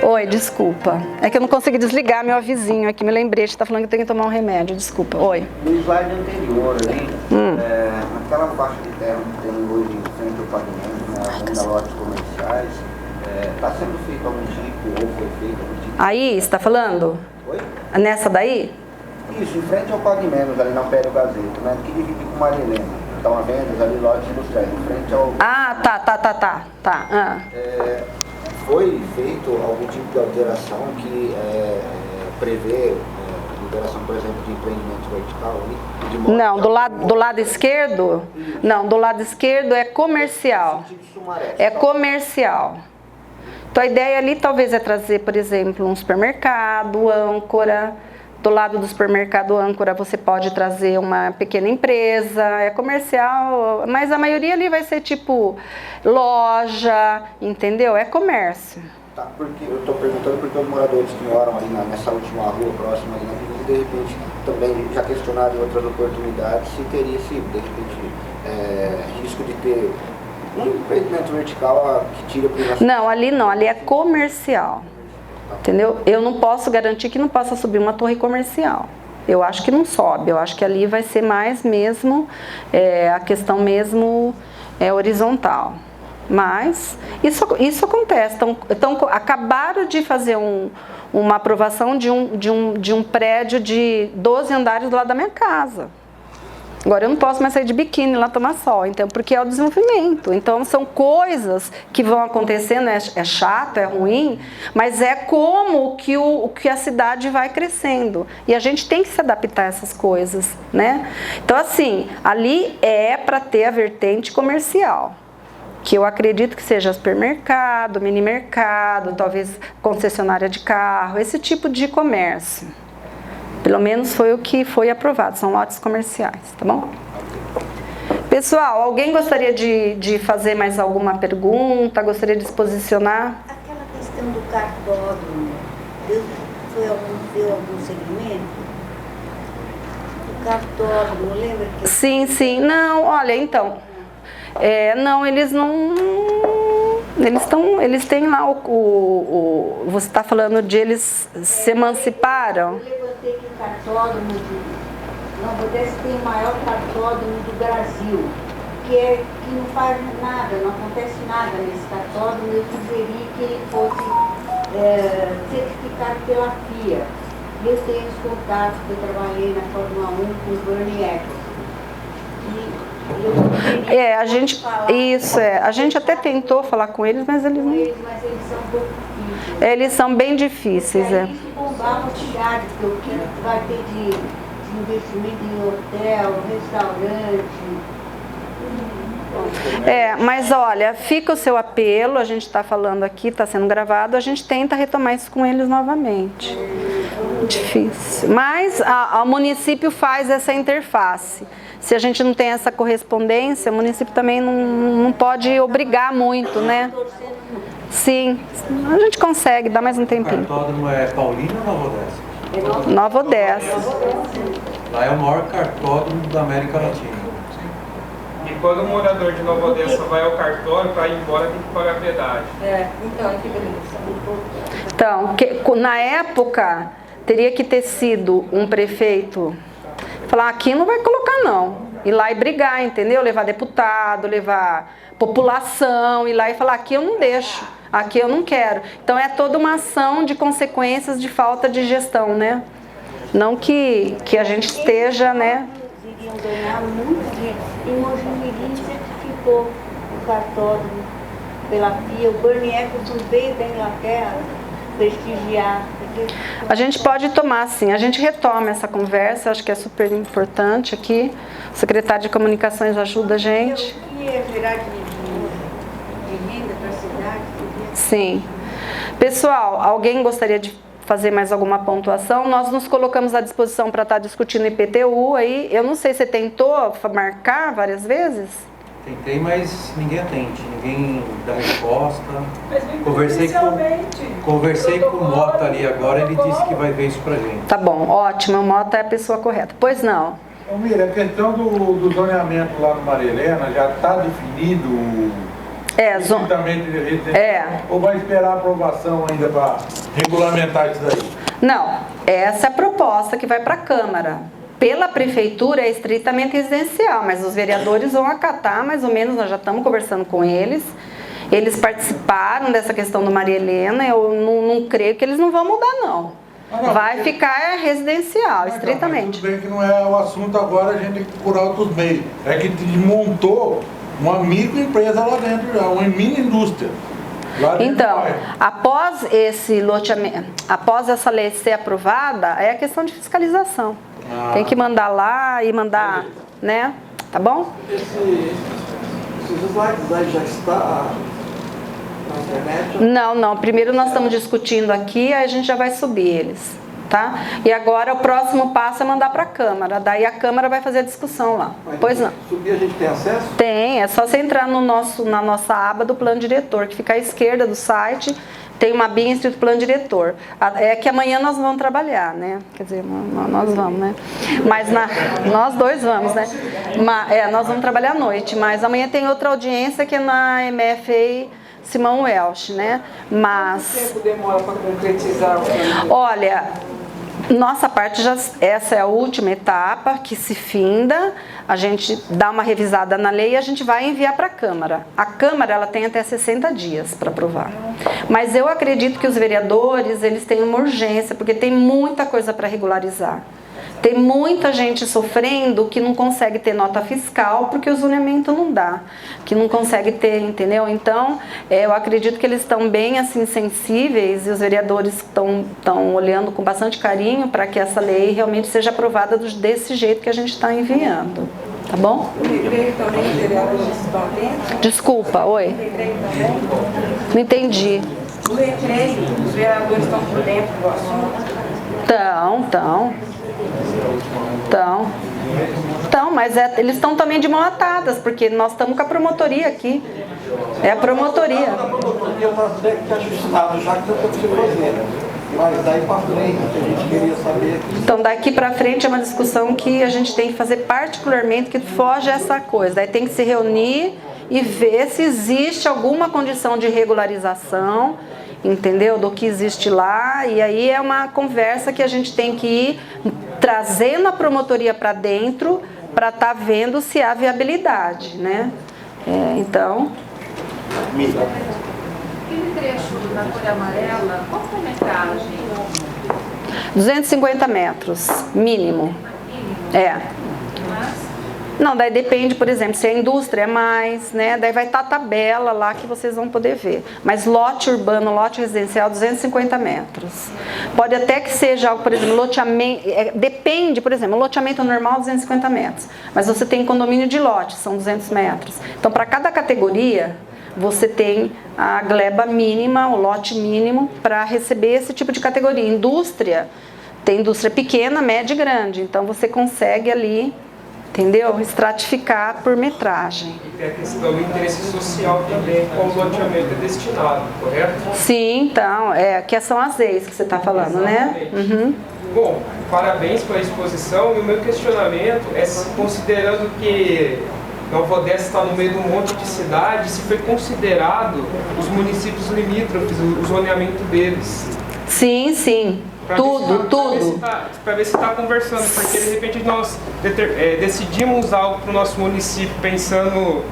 Oi, desculpa. É que eu não consegui desligar meu avisinho aqui, me lembrei de estar falando que eu tenho que tomar um remédio, desculpa. Oi. No slide anterior ali, naquela faixa de terra que tem hoje em frente ao pavimento, né, ainda lotes comerciais, está sendo feito algum tipo, ou foi feito algum tipo? Aí, você está falando? Oi? Nessa daí? Isso, em frente ao Pagmenos, ali na Ampélio Gavzeta, né? Que divide com Maria Helena. Estão à venda ali lotes industriais, em frente ao... tá. Foi feito algum tipo de alteração que prevê liberação, por exemplo, de empreendimento vertical ali? Não, do lado esquerdo? Não, do lado esquerdo é comercial. É comercial. Então a ideia ali talvez é trazer, por exemplo, um supermercado, âncora, Do lado do supermercado âncora você pode trazer uma pequena empresa, é comercial, mas a maioria ali vai ser tipo loja, entendeu? É comércio. Tá, porque eu estou perguntando porque os moradores que moram ali nessa última rua próxima ali na avenida, de repente também já questionaram em outras oportunidades se teria esse, de repente, risco de ter um empreendimento vertical que tira a privacidade. Não, ali é comercial. Entendeu? Eu não posso garantir que não possa subir uma torre comercial. Eu acho que não sobe. Eu acho que ali vai ser mais mesmo a questão mesmo horizontal. Mas isso acontece. Então acabaram de fazer uma aprovação de um prédio de 12 andares do lado da minha casa. Agora eu não posso mais sair de biquíni lá tomar sol, então, porque é o desenvolvimento. Então são coisas que vão acontecendo, é chato, é ruim, mas é como que a cidade vai crescendo. E a gente tem que se adaptar a essas coisas, né? Então assim, ali é para ter a vertente comercial, que eu acredito que seja supermercado, mini mercado, talvez concessionária de carro, esse tipo de comércio. Pelo menos foi o que foi aprovado, são lotes comerciais, tá bom? Pessoal, alguém gostaria de fazer mais alguma pergunta? Gostaria de se posicionar? Aquela questão do cartódromo, deu algum segmento? O cartódromo, lembra que... Sim, não, olha, então, não, eles não... Eles têm lá você está falando de eles se emanciparam? Eu levantei que o cartódromo Nova Odessa tem o maior cartódromo do Brasil, que não faz nada, não acontece nada nesse cartódromo. Eu sugeri que ele fosse certificado pela FIA. Eu tenho os contatos, que eu trabalhei na Fórmula 1 com o Bernie Eccleston. A gente até tentou falar com eles, mas eles não... Mas eles são um pouco difíceis. Eles são bem difíceis, Isso bombava a cidade, porque o que vai ter de investimento em hotel, restaurante... Mas olha, fica o seu apelo, a gente está falando aqui, está sendo gravado, a gente tenta retomar isso com eles novamente. Difícil. Mas o município faz essa interface. Se a gente não tem essa correspondência, o município também não pode obrigar muito, né? Sim, a gente consegue, dá mais um tempinho. O cartódromo é Paulínia ou Nova Odessa? Nova Odessa. Lá é o maior cartódromo da América Latina. E quando o morador de Nova Odessa vai ao cartório, para ir embora tem que pagar pedágio. Então, na época, teria que ter sido um prefeito falar, aqui não vai colocar não. Ir lá e brigar, entendeu? Levar deputado, levar população, ir lá e falar, aqui eu não deixo, aqui eu não quero. Então é toda uma ação de consequências de falta de gestão, né? Não que a gente esteja, né? Iriam ganhar muito dinheiro. E Mojimirim certificou o cartódromo pela FIA. O Bernie Eccleston veio da Inglaterra prestigiar. A gente pode tomar, sim. A gente retoma essa conversa, acho que é super importante aqui. O secretário de Comunicações ajuda a gente. O que é gerar de renda para a cidade? Sim. Pessoal, alguém gostaria de fazer mais alguma pontuação? Nós nos colocamos à disposição para estar discutindo IPTU aí. Eu não sei, você tentou marcar várias vezes? Tentei, mas ninguém atende, ninguém dá resposta. Conversei com o Mota ali agora, ele disse que vai ver isso pra gente. Tá bom, ótimo, o Mota é a pessoa correta. Pois não. Mira, a questão do zoneamento lá no Maria Helena já está definido ou vai esperar a aprovação ainda para regulamentar isso daí? Não, essa é a proposta que vai para a Câmara. Pela Prefeitura é estritamente residencial, mas os vereadores vão acatar, mais ou menos, nós já estamos conversando com eles. Eles participaram dessa questão do Maria Helena, eu não creio que eles não vão mudar, não. Vai ficar residencial, estritamente. Tudo bem que não é o assunto agora, a gente tem que procurar outros meios. É que montou uma microempresa lá dentro já, uma mini indústria. Então, após esse loteamento, após essa lei ser aprovada, é a questão de fiscalização. Tem que mandar lá e mandar, né? Tá bom? Esses slides aí já está na internet? Não. Primeiro nós estamos discutindo aqui, aí a gente já vai subir eles. tá? E agora o próximo passo é mandar para a Câmara, daí a Câmara vai fazer a discussão lá. Pois não. Subir a gente tem acesso? Tem, é só você entrar no na nossa aba do plano diretor, que fica à esquerda do site, tem uma abinha escrito plano diretor. É que amanhã nós vamos trabalhar, né? Quer dizer, nós vamos, né? Mas nós dois vamos, né? Nós vamos trabalhar à noite, mas amanhã tem outra audiência que é na MFA Simão Welch, né? Mas... Quanto tempo demora para concretizar o plano? Olha, nossa parte essa é a última etapa que se finda, a gente dá uma revisada na lei e a gente vai enviar para a Câmara. A Câmara ela tem até 60 dias para aprovar. Mas eu acredito que os vereadores eles têm uma urgência, porque tem muita coisa para regularizar. Tem muita gente sofrendo que não consegue ter nota fiscal porque o zoneamento não dá, que não consegue ter, entendeu? Então, eu acredito que eles estão bem assim sensíveis e os vereadores estão olhando com bastante carinho para que essa lei realmente seja aprovada desse jeito que a gente está enviando. Tá bom? O recreio também, os vereadores estão atentos? Desculpa, oi? O recreio também? Não entendi. O recreio, os vereadores estão por dentro do assunto? Então, mas eles estão também de mão atadas, porque nós estamos com a promotoria aqui. É a promotoria. A promotoria está até que ajustado, já que eu preciso fazer. Mas daí para frente, a gente queria saber... Então, daqui para frente é uma discussão que a gente tem que fazer particularmente, que foge a essa coisa. Daí tem que se reunir e ver se existe alguma condição de regularização, entendeu? Do que existe lá, e aí é uma conversa que a gente tem que ir trazendo a promotoria para dentro para estar vendo se há viabilidade, né? Então... Aquele trecho da cor amarela, qual foi a metragem? 250 metros, mínimo. Não, daí depende, por exemplo, se a indústria é mais, né? Daí vai estar a tabela lá que vocês vão poder ver. Mas lote urbano, lote residencial, 250 metros. Pode até que seja algo, por exemplo, loteamento... depende, por exemplo, loteamento normal, 250 metros. Mas você tem condomínio de lote, são 200 metros. Então, para cada categoria, você tem a gleba mínima, o lote mínimo, para receber esse tipo de categoria. Indústria, tem indústria pequena, média e grande. Então, você consegue ali... Entendeu? Estratificar por metragem. E tem a questão do interesse social também, qual o loteamento é destinado, correto? Sim, então, que são as leis que você está falando, exatamente, né? Uhum. Bom, parabéns pela exposição, e o meu questionamento é, considerando que Nova Odessa está no meio de um monte de cidades, se foi considerado os municípios limítrofes, o zoneamento deles? Sim, sim. Tudo. Para ver se está conversando, porque de repente nós decidimos algo para o nosso município pensando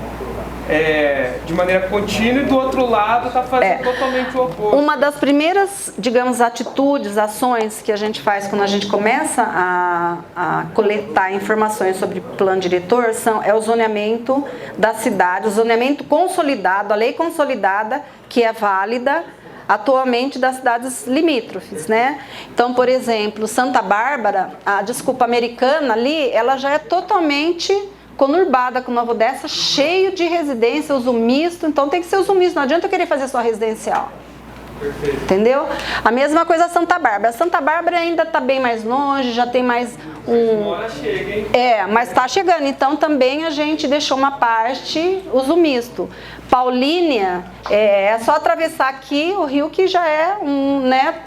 de maneira contínua e do outro lado está fazendo totalmente o oposto. Uma das primeiras, digamos, atitudes, ações que a gente faz quando a gente começa a coletar informações sobre plano diretor é o zoneamento da cidade, o zoneamento consolidado, a lei consolidada que é válida atualmente das cidades limítrofes, né? Então, por exemplo, Santa Bárbara, Americana ali, ela já é totalmente conurbada com Nova Odessa, cheio de residência, uso misto, então tem que ser uso misto, não adianta eu querer fazer só residencial. Perfeito. Entendeu? A mesma coisa a Santa Bárbara. Santa Bárbara ainda está bem mais longe, já tem mais chega, hein? Mas está chegando. Então também a gente deixou uma parte uso misto. Paulínia, é só atravessar aqui o rio que já é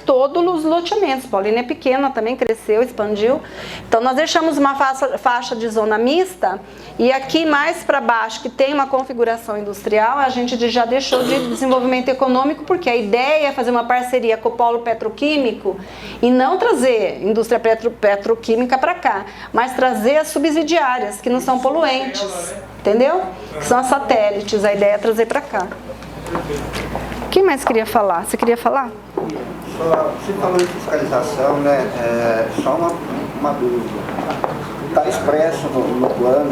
todos os loteamentos. Paulínia é pequena, também cresceu, expandiu. Então nós deixamos uma faixa de zona mista e aqui mais para baixo, que tem uma configuração industrial, a gente já deixou de desenvolvimento econômico, porque a ideia é fazer uma parceria com o polo petroquímico e não trazer indústria petroquímica para cá, mas trazer as subsidiárias, que não são poluentes. Entendeu? Que são as satélites, a ideia é trazer para cá. Quem mais queria falar? Você queria falar? Você falou de fiscalização, né? Só uma dúvida. Está expresso no plano,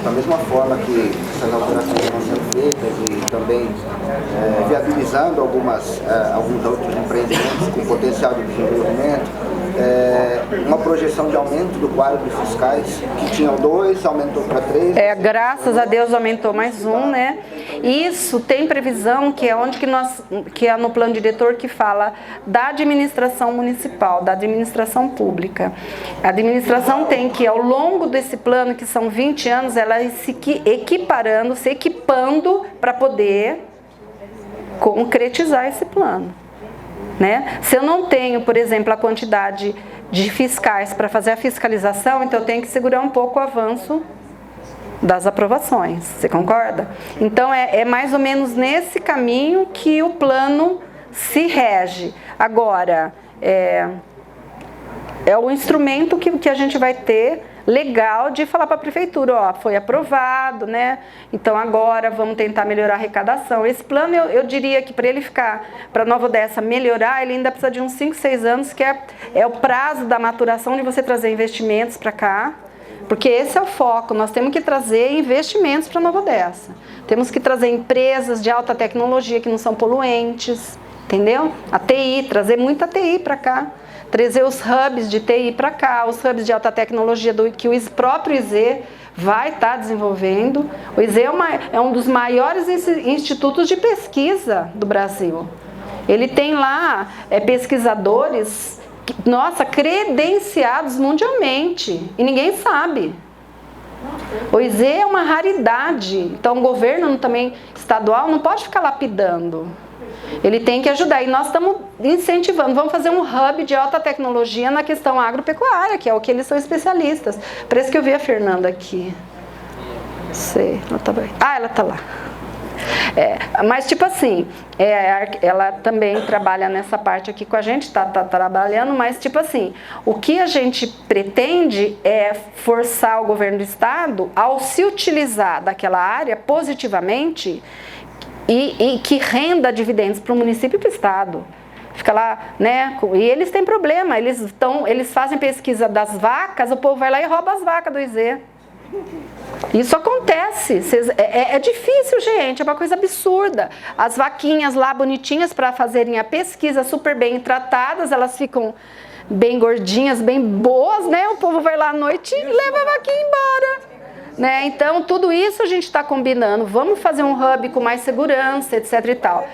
da mesma forma que essas alterações vão sendo feitas e também viabilizando alguns outros empreendimentos com potencial de desenvolvimento, uma projeção de aumento do quadro de fiscais, que tinham 2, aumentou para 3. Graças a Deus aumentou mais um, né? Isso tem previsão que é onde que é no plano diretor que fala da administração municipal, da administração pública. A administração tem que, ao longo desse plano, que são 20 anos, ela se equiparando, se equipando para poder concretizar esse plano, né? Se eu não tenho, por exemplo, a quantidade de fiscais para fazer a fiscalização, então eu tenho que segurar um pouco o avanço das aprovações, você concorda? Então é mais ou menos nesse caminho que o plano se rege. Agora, é o instrumento que a gente vai ter legal de falar para a prefeitura, ó, foi aprovado, né? Então agora vamos tentar melhorar a arrecadação. Esse plano, eu diria que para ele ficar, para Nova Odessa melhorar, ele ainda precisa de uns 5, 6 anos, que é o prazo da maturação de você trazer investimentos para cá, porque esse é o foco. Nós temos que trazer investimentos para Nova Odessa. Temos que trazer empresas de alta tecnologia que não são poluentes, entendeu? A TI, trazer muita TI para cá. Trazer os hubs de TI para cá, os hubs de alta tecnologia que o próprio IZ vai estar desenvolvendo. O IZ é um dos maiores institutos de pesquisa do Brasil. Ele tem lá pesquisadores, credenciados mundialmente, e ninguém sabe. O IZ é uma raridade, então o governo também estadual não pode ficar lapidando. Ele tem que ajudar, e nós estamos incentivando, vamos fazer um hub de alta tecnologia na questão agropecuária, que é o que eles são especialistas. Parece que eu vi a Fernanda aqui. Não sei, ela tá bem. Ela tá lá. Mas tipo assim, ela também trabalha nessa parte aqui com a gente, tá trabalhando, mas tipo assim, o que a gente pretende é forçar o governo do estado ao se utilizar daquela área positivamente e que renda dividendos para o município e para o estado. Fica lá, né? E eles têm problema, eles fazem pesquisa das vacas, o povo vai lá e rouba as vacas do IZ. Isso acontece, é difícil, gente, é uma coisa absurda. As vaquinhas lá bonitinhas para fazerem a pesquisa super bem tratadas, elas ficam bem gordinhas, bem boas, né? O povo vai lá à noite e leva a vaquinha embora. Né? Então, tudo isso a gente está combinando. Vamos fazer um hub com mais segurança, etc e tal.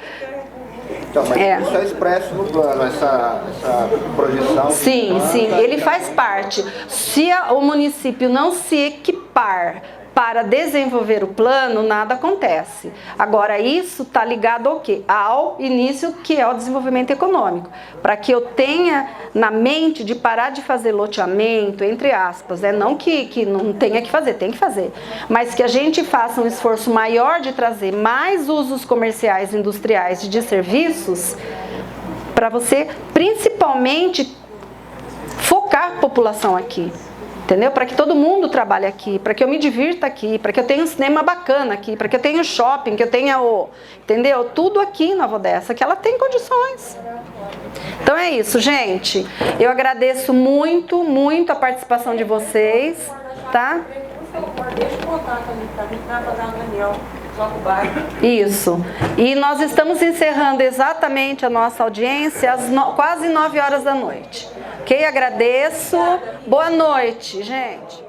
Então, mas isso é expresso no plano, essa projeção? Sim, ele faz parte. Se o município não se equipar para desenvolver o plano, nada acontece. Agora, isso está ligado ao quê? Ao início, que é o desenvolvimento econômico. Para que eu tenha na mente de parar de fazer loteamento, entre aspas, né? Não que não tenha que fazer, tem que fazer. Mas que a gente faça um esforço maior de trazer mais usos comerciais, industriais e de serviços, para você, principalmente, focar a população aqui. Entendeu? Para que todo mundo trabalhe aqui, para que eu me divirta aqui, para que eu tenha um cinema bacana aqui, para que eu tenha um shopping, que eu tenha entendeu? Tudo aqui em Nova Odessa, que ela tem condições. Então é isso, gente. Eu agradeço muito, muito a participação de vocês, tá? Deixa eu contar também, tá? A gente vai fazer uma reunião só com o bairro. Isso. E nós estamos encerrando exatamente a nossa audiência às quase 9 horas da noite. Ok? Agradeço. Boa noite, gente.